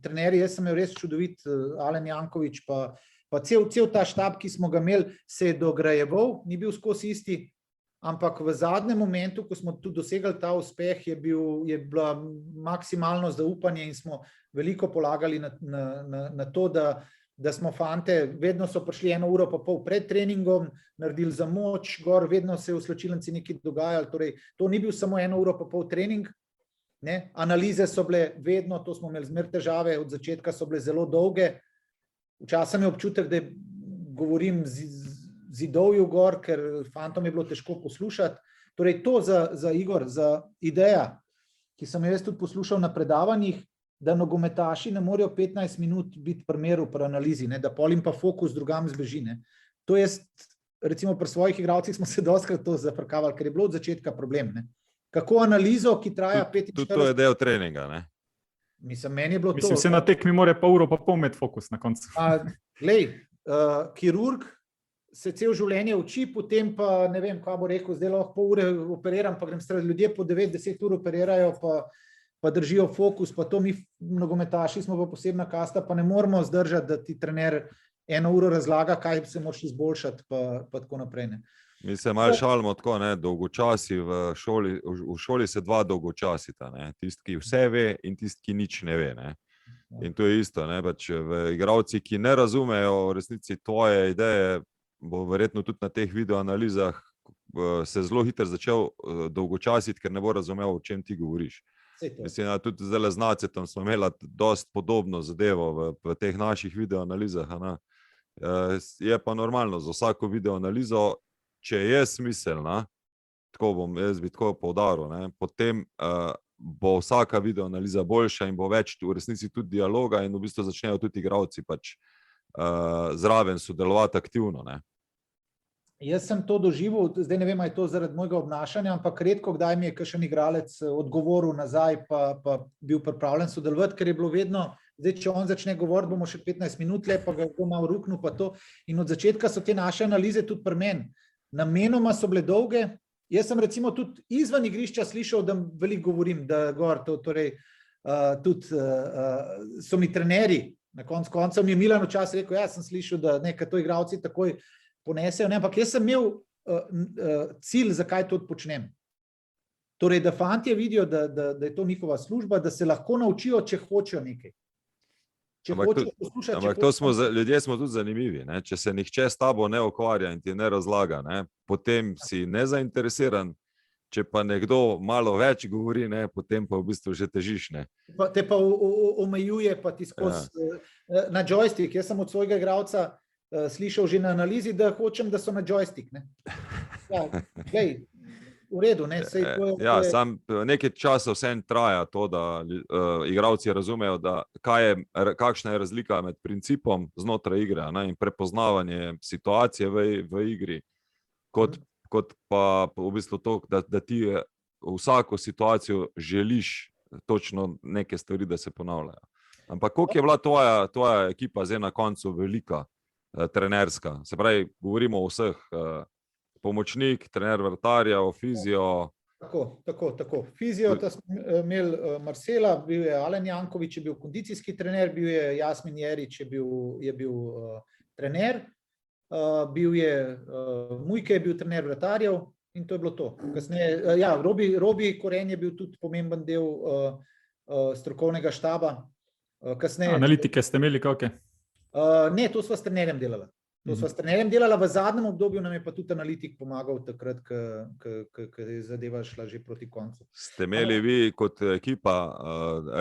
trenerji. Jaz sem imel res čudovit, Alen Janković, pa cel ta štab, ki smo ga imeli, se je dograjeval, ni bil skozi isti, ampak v zadnjem momentu, ko smo tudi dosegli ta uspeh, je bilo maksimalno zaupanje in smo veliko polagali na to, da smo fante, vedno so prišli 1,5 ure pred treningom, naredili za moč, gor, vedno se je v slačilnici nekaj dogajalo, torej to ni bil samo 1,5 ure trening, ne? Analize so bile vedno, to smo imeli zmer težave, od začetka so bile zelo dolge, včasih je občutek, da govorim zidovju gor, ker fantom je bilo težko poslušati. Torej to za Igor, za ideja, ki sem jaz tudi poslušal na predavanjih, da nogometaši ne morejo 15 minut biti primeru pri analizi, ne, da pol jim pa fokus drugam zbeži. Ne. To jaz, recimo pri svojih igralcih smo se dostikrat to zafrkavali, ker je bilo od začetka problem. Ne. Kako analizo, ki traja 45... Tudi to je del treninga, ne? Mislim, meni je bilo to... Mislim, vse na tekmi more pa uro pa pol imeti fokus na koncu. Glej, kirurg se cel življenje uči, potem pa ne vem, kaj bo rekel, zdaj lahko pol ure operiram, pa grem stran, ljudje po 9-10 ur operirajo, pa držijo fokus, pa to mi nogometaši smo pa posebna kasta, pa ne moramo zdržati, da ti trener 1 uro razlaga, kaj se moraš izboljšati, pa tako naprej. Ne. Mi se malo šalimo tako, ne, dolgočasi v šoli se dva dolgočasita, ne, tisti, ki vse ve in tisti, ki nič ne ve, ne. In to je isto, ne, pač v igralci, ki ne razumejo v resnici tvoje ideje, bo verjetno tudi na teh videoanalizah se zelo hitro začel dolgočasiti, ker ne bo razumel, o čem ti govoriš. Saj to. Mislim, da tudi zdaj z Nacetom smo imeli dosti podobno zadevo v teh naših videoanalizah. A ne. Je pa normalno za vsako videoanalizo, če je smiselna, jaz bi tako poudaril, ne, potem bo vsaka videoanaliza boljša in bo več v resnici tudi dialoga in v bistvu začnejo tudi igralci pač zraven sodelovati aktivno. Ne. Jaz sem to doživel, zdaj ne vem, ali je to zaradi mojega obnašanja, ampak redko kdaj mi je kakšen igralec odgovoril nazaj, pa bil pripravljen sodelovati, ker je bilo vedno, zdaj, če on začne govoriti, bomo še 15 minut le, pa ga bo malo ruknil, pa to. In od začetka so te naše analize tudi pri meni. Namenoma so bile dolge. Jaz sem recimo tudi izven igrišča slišal, da veliko govorim, da torej tudi so mi trenerji, na koncu mi je Milan včasih rekel, ja, sem slišal, da nekaj to igralci takoj ponesejo, ne, ampak jaz sem imel cilj, zakaj to počnem. Torej, da fantje vidijo, da je to njihova služba, da se lahko naučijo, če hočejo nekaj. Ampak ljudje smo tudi zanimivi. Ne? Če se nihče s tabo ne ukvarja in ti ne razlaga, ne? Potem si nezainteresiran, če pa nekdo malo več govori, ne? Potem pa v bistvu že težiš. Ne? Te pa omejuje, pa ti skozi na joystick. Jaz sem od svojega igralca slišal že na analizi, da hočem, da so na joystick. Ne? Ja, glej, v redu. Ne? Sam nekaj časa vsem traja to, da igralci razumejo, da kakšna je razlika med principom znotraj igre, ne? In prepoznavanje situacije v igri, kot pa v bistvu to, da ti vsako situacijo želiš točno neke stvari, da se ponavljajo. Ampak koliko je bila tvoja ekipa zdaj na koncu velika? Trenerska. Se pravi, govorimo o vseh, pomočnik, trener vratarja, fizio. Tako. Fizio, ta smo imeli Marcela, bil je Alen Janković, je bil kondicijski trener, bil je Jasmin Jerič, je bil trener, bil je Mujke, je bil trener vratarjev in to je bilo to. Kasneje, ja, Robi Koren je bil tudi pomemben del strokovnega štaba. Kasneje, analitike ste imeli kakšne? Ne, to sva s trenerjem delala. V zadnjem obdobju nam je pa tudi analitik pomagal takrat, ko je zadeva šla že proti koncu. Ste imeli vi kot ekipa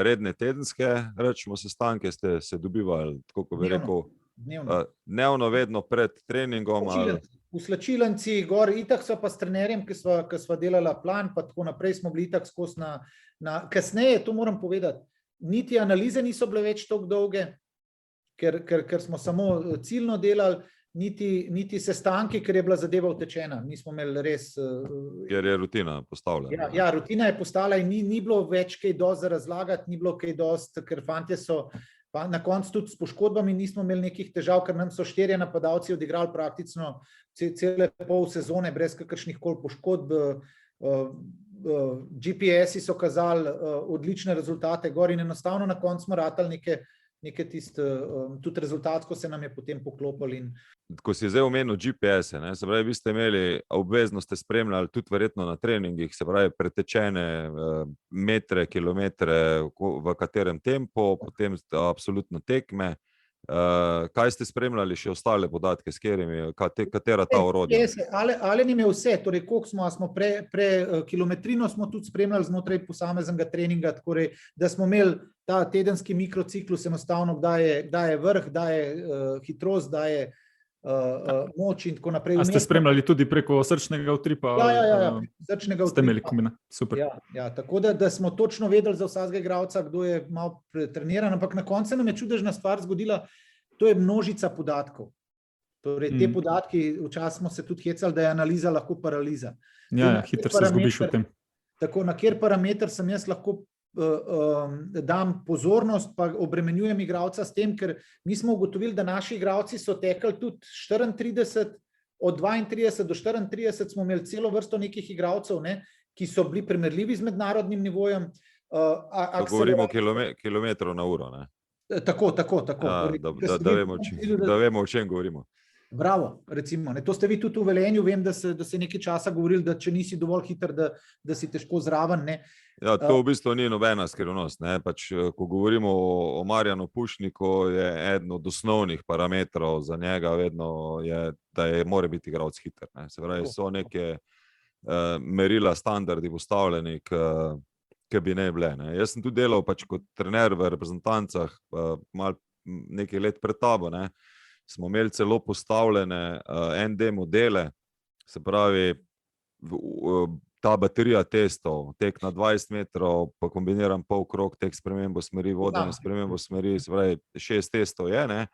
redne tedenske, rečemo, sestanke, ste se dobivali, tako kot bi rekel, dnevno, vedno pred treningom? V slačilnici, gor, itak so pa s trenerjem, ki sva delala plan, pa tako naprej smo bili itak skozi kasneje, to moram povedati, niti analize niso bile več toliko dolge, ker smo samo ciljno delali, niti sestanki, ker je bila zadeva utečena. Mi smo imeli res... Ker je rutina postavljena. Ja, rutina je postala in ni bilo več kaj dosti za razlagati, ni bilo kaj dosti, ker fantje so, pa na koncu tudi s poškodbami nismo imeli nekih težav, ker nam so 4 napadalci odigrali praktično cele pol sezone brez kakršnih koli poškodb. GPS-i so kazali odlične rezultate gor in enostavno na koncu smo ratali neke tiste, tudi rezultatsko se nam je potem poklopili. Ko si zdaj omenil GPS-e, se pravi, vi ste imeli obvezno, ste spremljali tudi verjetno na treningih, se pravi, pretečene metre, kilometre, v katerem tempu, potem absolutno tekme. Kaj ste spremljali še ostale podatke, s katerimi, katera ta orodja? Ali ni imel vse, torej koliko smo kilometrino smo tudi spremljali znotraj posameznega treninga, torej, da smo imeli ta tedenski mikrociklus enostavno, kdaj je vrh, kdaj je hitrost, kdaj je moč in tako naprej. A ste spremljali tudi preko srčnega utripa? Ja, srčnega utripa. Ste imeli kombina, super. Ja, tako da smo točno vedeli za vsakega igralca, kdo je malo pretreniran, ampak na koncu nam je čudežna stvar zgodila, to je množica podatkov. Torej, te podatki, včasih smo se tudi hecali, da je analiza lahko paraliza. Ja, hitro se zgubiš v tem. Tako, na kjer parameter sem jaz lahko dam pozornost, pa obremenjujem igralca s tem, ker mi smo ugotovili, da naši igralci so tekli tudi 34, od 32 do 34 smo imeli celo vrsto nekih igralcev, ki so bili primerljivi z mednarodnim nivojem. Govorimo kilometrov na uro, ne? Tako. Ja, da vemo, o čem govorimo. Bravo, recimo. To ste vi tudi v Velenju, vem, da se nekaj časa govorili, da če nisi dovolj hiter, da si težko zraven. Ja, to v bistvu ni nobena skrivnost. Pač, ko govorimo o Marjanu Pušniku, je eden od osnovnih parametrov za njega vedno, da mora biti igralec hiter. Se pravi, so neke merila, standardi postavljeni, ki bi ne bile. Ne. Jaz sem tudi delal pač kot trener v reprezentancah, malo nekaj let pred tabo, ne. Smo imeli celo postavljene ND modele, se pravi ta baterija testov, tek na 20 metrov, pa kombiniran polkrog, tek spremembo smeri, vodenje spremembo smeri, se pravi 6 testov je, ne.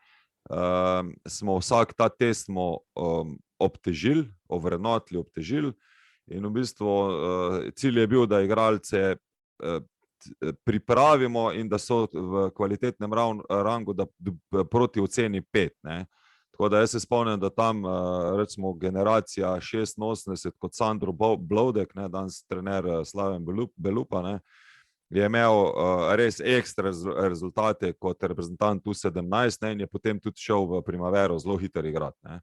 Smo vsak ta test smo obtežili, ovrednotili, obtežili in v bistvu cilj je bil, da igralce pripravimo in da so v kvalitetnem rangu, da proti oceni 5, ne. Tako da jaz se spomnim, da tam recimo generacija 86 kot Sandro Blodek, ne, danes trener Slaven Belupa, ne, je imel res ekstra rezultate kot reprezentant U17, ne, in je potem tudi šel v Primavero zelo hiter igrati, ne.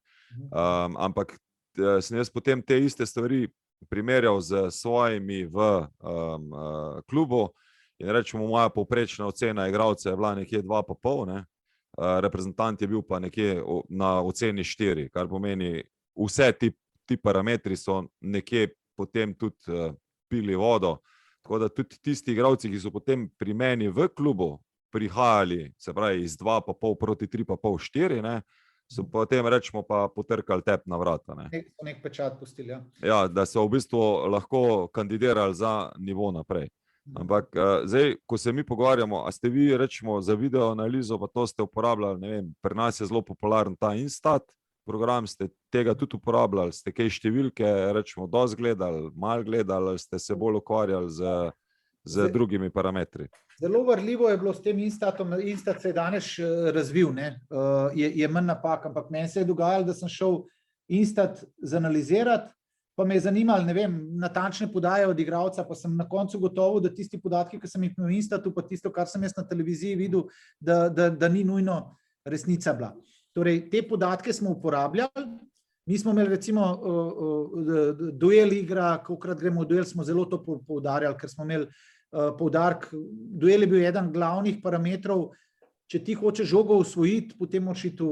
Ampak sem jaz potem te iste stvari primerjal z svojimi v klubu in rečemo, moja povprečna ocena igralca je bila nekje 2,5, ne. Reprezentant je bil pa nekje na oceni 4, kar pomeni, vse ti parametri so nekje potem tudi pili vodo, tako da tudi tisti igralci, ki so potem pri meni v klubu prihajali, se pravi iz 2,5 proti 3,5, 4, ne, so potem rečemo pa potrkali tep na vrata, ne. Nek pečat pustili, ja. Ja, da so v bistvu lahko kandidirali za nivo naprej. Ampak zdaj, ko se mi pogovarjamo, a ste vi, rečemo, za video analizo, pa to ste uporabljali, ne vem, pri nas je zelo popularen ta Instat program, ste tega tudi uporabljali, ste kaj številke, rečemo, dosti gledali, malo gledali, ali ste se bolj ukvarjali z drugimi parametri? Zelo varljivo je bilo s tem Instatom, Instat se je danes razvil, ne, je manj napak, ampak meni se je dogajalo, da sem šel Instat zanalizirati, pa me je zanimalo, ne vem, natančne podaje od igralca, pa sem na koncu gotovil, da tisti podatki, ki sem jih imel v Instatu, pa tisto, kar sem jaz na televiziji videl, da ni nujno resnica bila. Torej, te podatke smo uporabljali, mi smo imeli recimo duel igra, kolikrat gremo v duel, smo zelo to poudarjali, ker smo imeli poudarek, duel je bil eden glavnih parametrov, če ti hočeš žogo osvojiti, potem moraš iti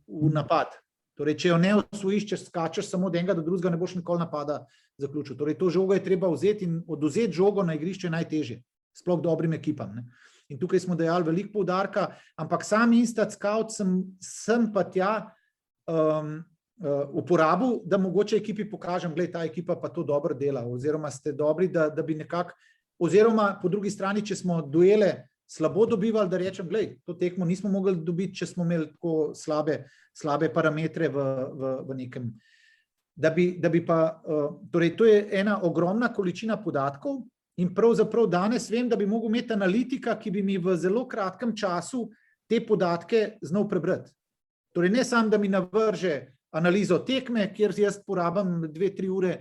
v napad. Torej, če jo ne osvojiš, če skačeš samo od enega do drugega, ne boš nikoli napada zaključil. Torej, to žogo je treba vzeti in odvzeti žogo na igrišče je najtežje, sploh dobrim ekipam, ne. In tukaj smo dajali veliko poudarka, ampak sam Instat Scout sem pa tja uporabil, da mogoče ekipi pokažem, glej, ta ekipa pa to dobro dela, oziroma ste dobri, da bi nekako, oziroma po drugi strani, če smo duele slabo dobivali, da rečem, glej, to tekmo nismo mogli dobiti, če smo imeli tako slabe parametre v nekem. Da bi pa, torej to je ena ogromna količina podatkov in pravzaprav danes vem, da bi mogel imeti analitika, ki bi mi v zelo kratkem času te podatke znal prebrati. Torej ne samo, da mi navrže analizo tekme, kjer jaz porabim 2-3 ure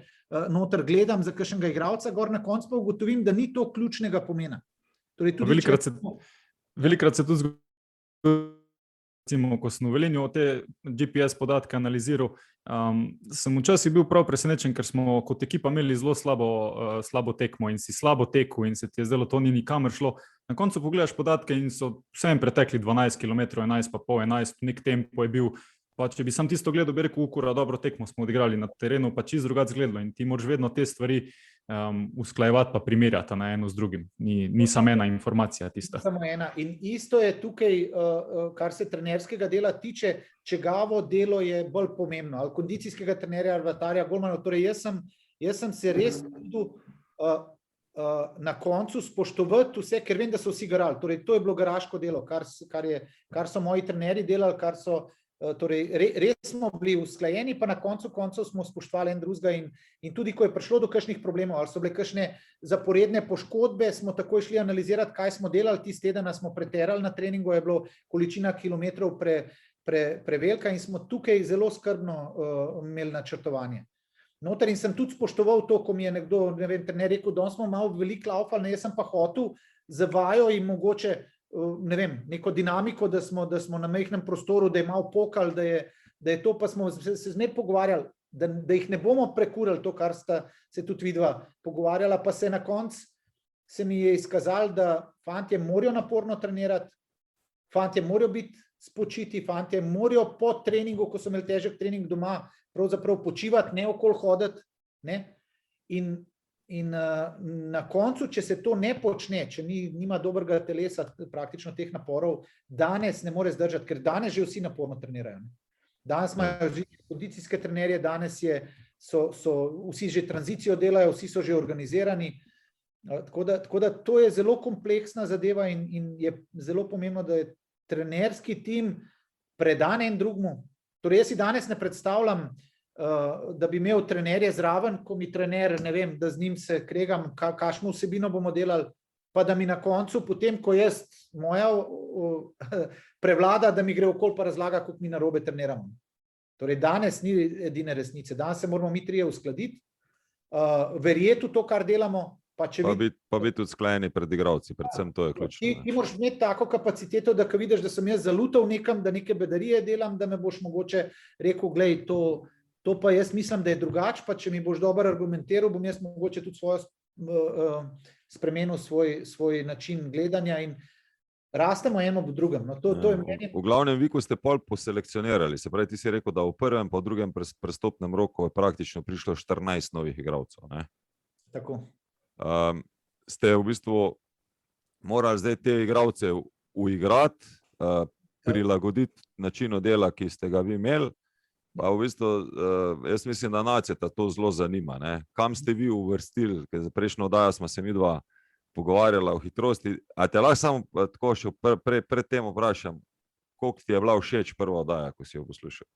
noter gledam za kakšnega igralca, gor na koncu pa ugotovim, da ni to ključnega pomena. Torej, velikrat se tudi zgodi, recimo, ko sem v Velenju te GPS podatke analiziral, sem včasih bil prav presenečen, ker smo kot ekipa imeli zelo slabo tekmo in si slabo tekel in se ti je zdelo, to ni nikamor šlo. Na koncu pogledaš podatke in so vsem pretekli 12 km, 11,5, 11, nek tempo je bil. Pa če bi sam tisto gledal, bi rekel, ukura, dobro tekmo smo odigrali na terenu, pa čisto drugače izgledalo in ti moraš vedno te stvari usklajevati pa primerjati na eno z drugim. Ni samo ena informacija tista. Samo ena. In isto je tukaj, kar se trenerskega dela tiče, čigavo delo je bolj pomembno, ali kondicijskega trenerja, ali vratarja, golmanov. Torej jaz sem se res trudil na koncu spoštovati vse, ker vem, da so vsi garali. Torej to je bilo garaško delo, kar so moji trenerji delali, torej, res smo bili usklajeni, pa na koncu smo spoštovali en drugega in tudi, ko je prišlo do kakšnih problemov, ali so bile kakšne zaporedne poškodbe, smo takoj šli analizirati, kaj smo delali, tisti teden smo preterali na treningu, je bilo količina kilometrov prevelika in smo tukaj zelo skrbno imeli načrtovanje. Noter in sem tudi spoštoval to, ko mi je nekdo, ne vem, trener rekel, danes smo malo veliko laufali, jaz sem pa hotel z vajo in mogoče ne vem, neko dinamiko, da smo na majhnem prostoru, da je malo pokal, da je to, pa smo se zmeraj pogovarjali, da jih ne bomo prekurali to, kar sta se tudi vidva pogovarjala, pa se na koncu se mi je izkazalo, da fantje morajo naporno trenirati, fantje morajo biti spočiti, fantje morajo po treningu, ko so imeli težek trening doma, pravzaprav počivati, ne okoli hoditi, ne, na koncu, če se to ne počne, če nima dobrega telesa, praktično teh naporov, danes ne more zdržati, ker danes že vsi naporno trenirajo. Ne? Danes imajo že kondicijske trenerje, danes so vsi že tranzicijo delajo, vsi so že organizirani. Tako da to je zelo kompleksna zadeva in je zelo pomembno, da je trenerski tim predan en drugemu. Torej, jaz si danes ne predstavljam, da bi imel trenerje zraven, ko mi trener, ne vem, da z njim se kregam, kakšno vsebino bomo delali, pa da mi na koncu, potem, ko jaz moja prevlada, da mi gre okoli pa razlaga, kako mi narobe treniramo. Torej, danes ni edine resnice. Danes se moramo mi trije uskladiti, verjeti v to, kar delamo, pa biti tudi skleni pred igralci, predvsem to je ključno. Ti moraš imeti tako kapaciteto, da ko vidiš, da sem jaz zalutal nekam, da neke bedarije delam, da me boš mogoče rekel, glej, to pa jaz mislim, da je drugače, pa če mi boš dobro argumentiral, bom jaz mogoče tudi spremenil svoj način gledanja in rastemo eno v drugem. No, v glavnem vi, ko ste pol poselekcionirali, se pravi, ti si rekel, da v prvem pa v drugem prestopnem roku je praktično prišlo 14 novih igralcev. Ne? Tako. Ste v bistvu morali zdaj te igralce uigrati, prilagoditi načinu dela, ki ste ga vi imeli, pa v bistvu jaz mislim, da naceta to zelo zanima. Ne? Kam ste vi uvrstili, ker za prejšnjo oddajo smo se midva pogovarjala o hitrosti, a te lahko samo tako še pred tem vprašam, koliko ti je bila všeč prva oddaja, ko si jo poslušal?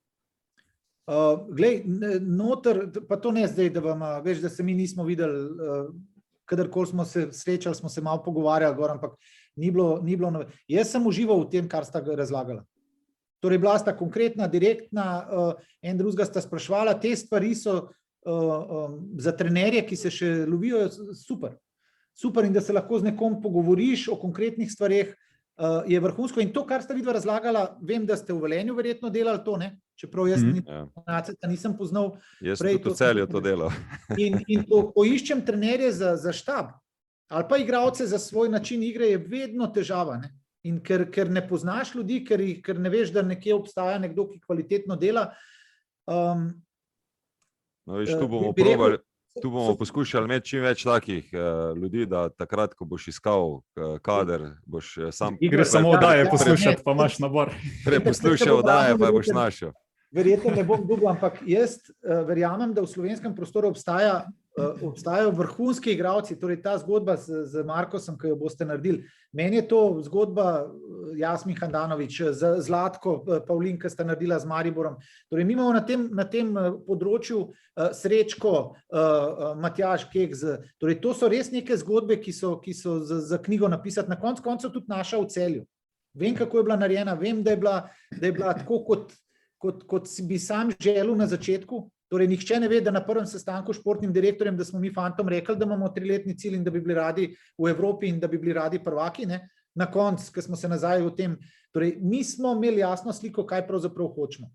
Glej, noter, pa to ne zdaj, da vam, veš, da se mi nismo videli, kadarkoli smo se srečali, smo se malo pogovarjali, ampak ni bilo. Jaz sem užival v tem, kar sta razlagala. Torej, bila sta konkretna, direktna, en drugega sta spraševala, te stvari so za trenerje, ki se še lovijo, super. Super in da se lahko z nekom pogovoriš o konkretnih stvareh, je vrhunsko. In to, kar sta vidva razlagala, vem, da ste v Velenju verjetno delali to, ne? Čeprav jaz nisem poznal. Jaz sem tudi v Celju to delal. In ko iščem trenerje za štab ali pa igralce za svoj način igre, je vedno težava. Ne? In ker ne poznaš ljudi, ker ne veš, da nekje obstaja nekdo, ki kvalitetno dela. No, viš, tu bomo poskušali imeti čim več takih ljudi, da takrat, ko boš iskal kader, boš sam... Gre samo oddaje poslušati, pa imaš nabor. Poslušal oddaje, pa boš našel. Verjetno ne bom dolgo, ampak jaz verjamem, da v slovenskem prostoru obstajajo vrhunski igralci, torej ta zgodba z Markosom, ki jo boste naredili. Meni je to zgodba Jasmin Handanović, Zlatko Pavlin, ki sta naredila z Mariborom. Torej, mi imamo na tem področju Srečko, Matjaž Keks. Torej, to so res neke zgodbe, ki so za knjigo napisati. Na koncu koncev tudi naša v Celju. Vem, kako je bila narejena, vem, da je bila tako, kot si bi sam želel na začetku. Torej, nihče ne ve, da na prvem sestanku s športnim direktorjem, da smo mi fantom rekli, da imamo 3-letni cilj in da bi bili radi v Evropi in da bi bili radi prvaki. Ne? Na koncu, ko smo se nazaj v tem, torej, mi smo imeli jasno sliko, kaj pravzaprav hočemo.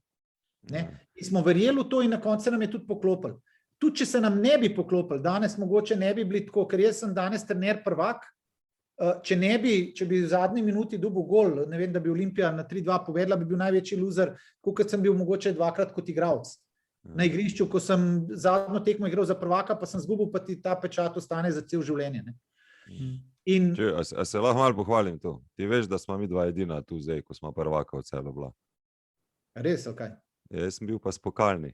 Ne? Mi smo verjeli v to in na koncu se nam je tudi poklopili. Tudi, če se nam ne bi poklopili, danes mogoče ne bi bili tako, ker jaz sem danes trener prvak, če bi v zadnji minuti dobil gol, ne vem, da bi Olimpija na 3-2 povedla, bi bil največji loser, kot sem bil mogoče 2-krat kot igralec. Na igrišču, ko sem zadnjo tekmo igral za prvaka, pa sem zgubil, pa ti ta pečat ostane za cel življenje. Ne? A se lahko malo pohvalim to? Ti veš, da smo mi dva edina tu zdaj, ko smo prvaka v Celju bila. Res, ok. Jaz sem bil pa spokalni.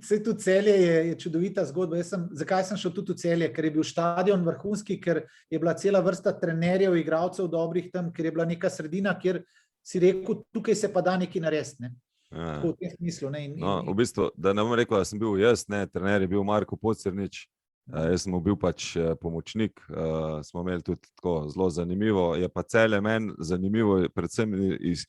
Sej tudi Celje je čudovita zgodba. Zakaj sem šel tudi v Celje? Ker je bil štadion vrhunski, ker je bila cela vrsta trenerjev, igralcev dobrih tam, ker je bila neka sredina, kjer si rekel, tukaj se pa da nekaj narediti. Ne? Tako v tem smislu. Ne? V bistvu, da ne bom rekel, da sem bil jaz, ne, trener je bil Marko Pocernič, jaz sem bil pač pomočnik, smo imeli tudi tako zelo zanimivo. Je pa Celje meni zanimivo, predvsem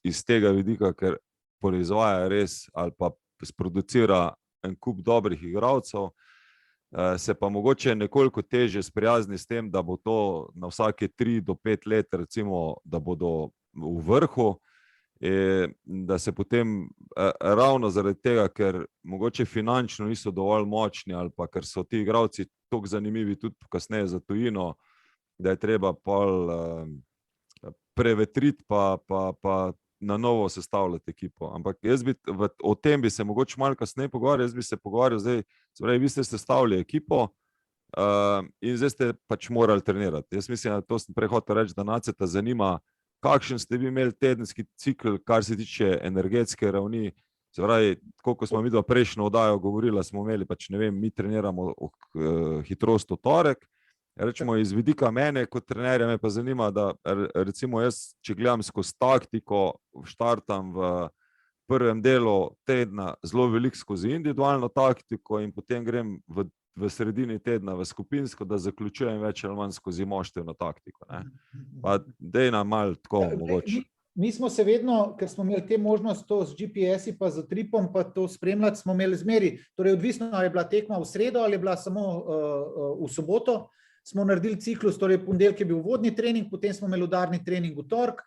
iz tega vidika, ker proizvaja res ali pa sproducira en kup dobrih igralcev, se pa mogoče nekoliko težje sprijazni s tem, da bo to na vsake 3 do 5 let, recimo, da bodo v vrhu, da se potem ravno zaradi tega, ker mogoče finančno niso dovolj močni ali pa ker so ti igralci toliko zanimivi tudi kasneje za tujino, da je treba prevetriti pa na novo sestavljati ekipo. Ampak o tem bi se mogoče malo kasneje pogovarjal, jaz bi se pogovarjal zdaj, vi ste sestavili ekipo in zdaj ste pač morali trenirati. Jaz mislim, da to sem prej hotel reči, da Naceta zanima, kakšen ste vi imeli tedenski cikl, kar se tiče energetske ravni. Se pravi, koliko smo mi prejšnjo oddajo govorili, smo imeli pač, ne vem, mi treniramo hitrost v torek. Rečemo, iz vidika mene kot trenerja me pa zanima, da recimo jaz, če gledam skozi taktiko, štartam v prvem delu tedna zelo veliko skozi individualno taktiko in potem grem v sredini tedna v skupinsko, da zaključujem več ali manj skozi moštveno taktiko. Ne? Pa dej nam malo tako mogoče. Mi smo se vedno, ker smo imeli te možnost to z GPS-i pa z tripom pa to spremljati, smo imeli zmeri. Torej odvisno, ali je bila tekma v sredo ali je bila samo v soboto, smo naredili ciklus, torej ponedeljek je bil uvodni trening, potem smo imeli udarni trening v torek.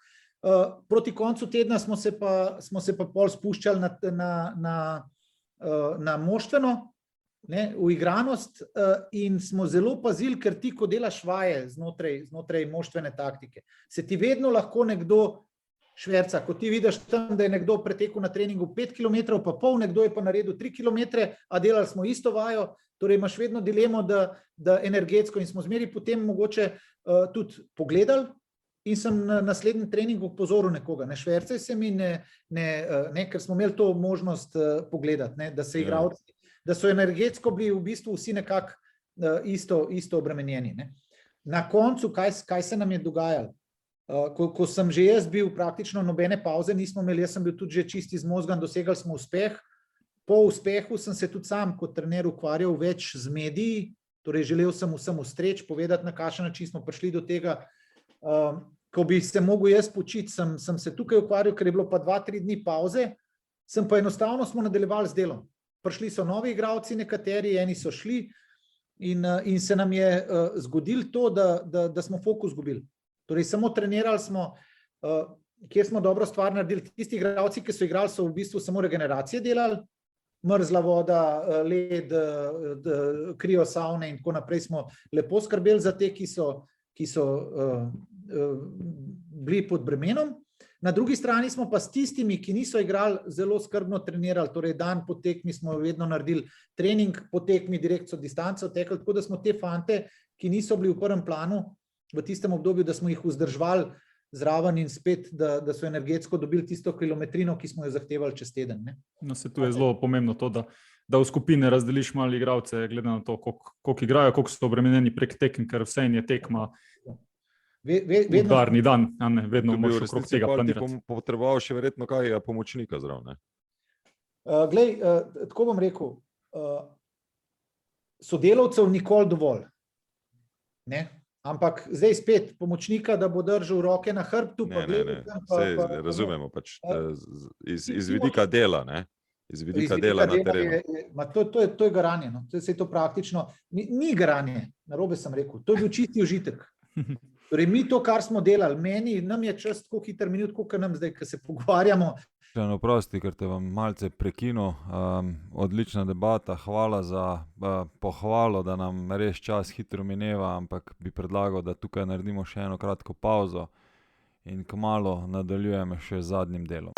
Proti koncu tedna smo se pa pol spuščali na moštveno, v igranost in smo zelo pazili, ker ti, ko delaš vaje znotraj moštvene taktike, se ti vedno lahko nekdo šverca, ko ti vidiš tam, da je nekdo pretekel na treningu 5 km pa pol, nekdo je pa naredil 3 km, a delali smo isto vajo, torej imaš vedno dilemo, da energetsko in smo zmeri potem mogoče tudi pogledali in sem na naslednjem treningu pozoril nekoga, ne švercaj se mi, ker smo imeli to možnost pogledati, da se igralci, da so energetsko bili v bistvu vsi nekako isto obremenjeni. Na koncu, kaj se nam je dogajalo? Ko sem že jaz bil praktično nobene pauze, nismo imeli, jaz sem bil tudi že čisti zmozgan, dosegali smo uspeh. Po uspehu sem se tudi sam kot trener ukvarjal več z mediji, torej želel sem vsem ustreči, povedati, na kakšen način smo prišli do tega. Ko bi se mogel jaz počiti, sem se tukaj ukvarjal, ker je bilo pa 2-3 dni pauze, sem pa enostavno smo nadaljevali z delom. Prišli so novi igralci nekateri, eni so šli in se nam je zgodilo to, da smo fokus izgubili. Torej samo trenirali smo, kjer smo dobro stvar naredili. Tisti igralci, ki so igrali, so v bistvu samo regeneracije delali, mrzla voda, led, kriosavne in tako naprej smo lepo skrbeli za te, ki so bili pod bremenom. Na drugi strani smo pa s tistimi, ki niso igrali, zelo skrbno trenirali, torej dan po tekmi smo vedno naredili trening, po tekmi direkt so distanco tekli, tako da smo te fante, ki niso bili v prvem planu v tistem obdobju, da smo jih vzdrževali zraven in spet, da so energetsko dobili tisto kilometrino, ki smo jo zahtevali čez teden. No, se tu je zelo pomembno to, da v skupine razdeliš malo igralce, glede na to, koliko igrajo, koliko so obremenjeni prek tekem, ker vse je tekma udarni dan, a ne, vedno moraš okrog tega planirati. Ti potreboval še verjetno kaj pomočnika zraven, ne? Glej, tako bom rekel, sodelavcev nikoli dovolj, ne? Ampak zdaj spet pomočnika, da bo držal roke na hrbtu. Razumemo pač iz vidika dela, ne? Iz vidika dela na terenu. To je garanje, no. To je to praktično. Ni garanje, narobe sem rekel, to je bil čisti užitek. Torej mi to, kar smo delali, nam je čas tako hiter minut, koliko nam zdaj, ko se pogovarjamo. Oprosti, ker te vam malce prekinu. Odlična debata, hvala za pohvalo, da nam res čas hitro mineva, ampak bi predlagal, da tukaj naredimo še eno kratko pauzo in kmalu nadaljujemo še z zadnjim delom.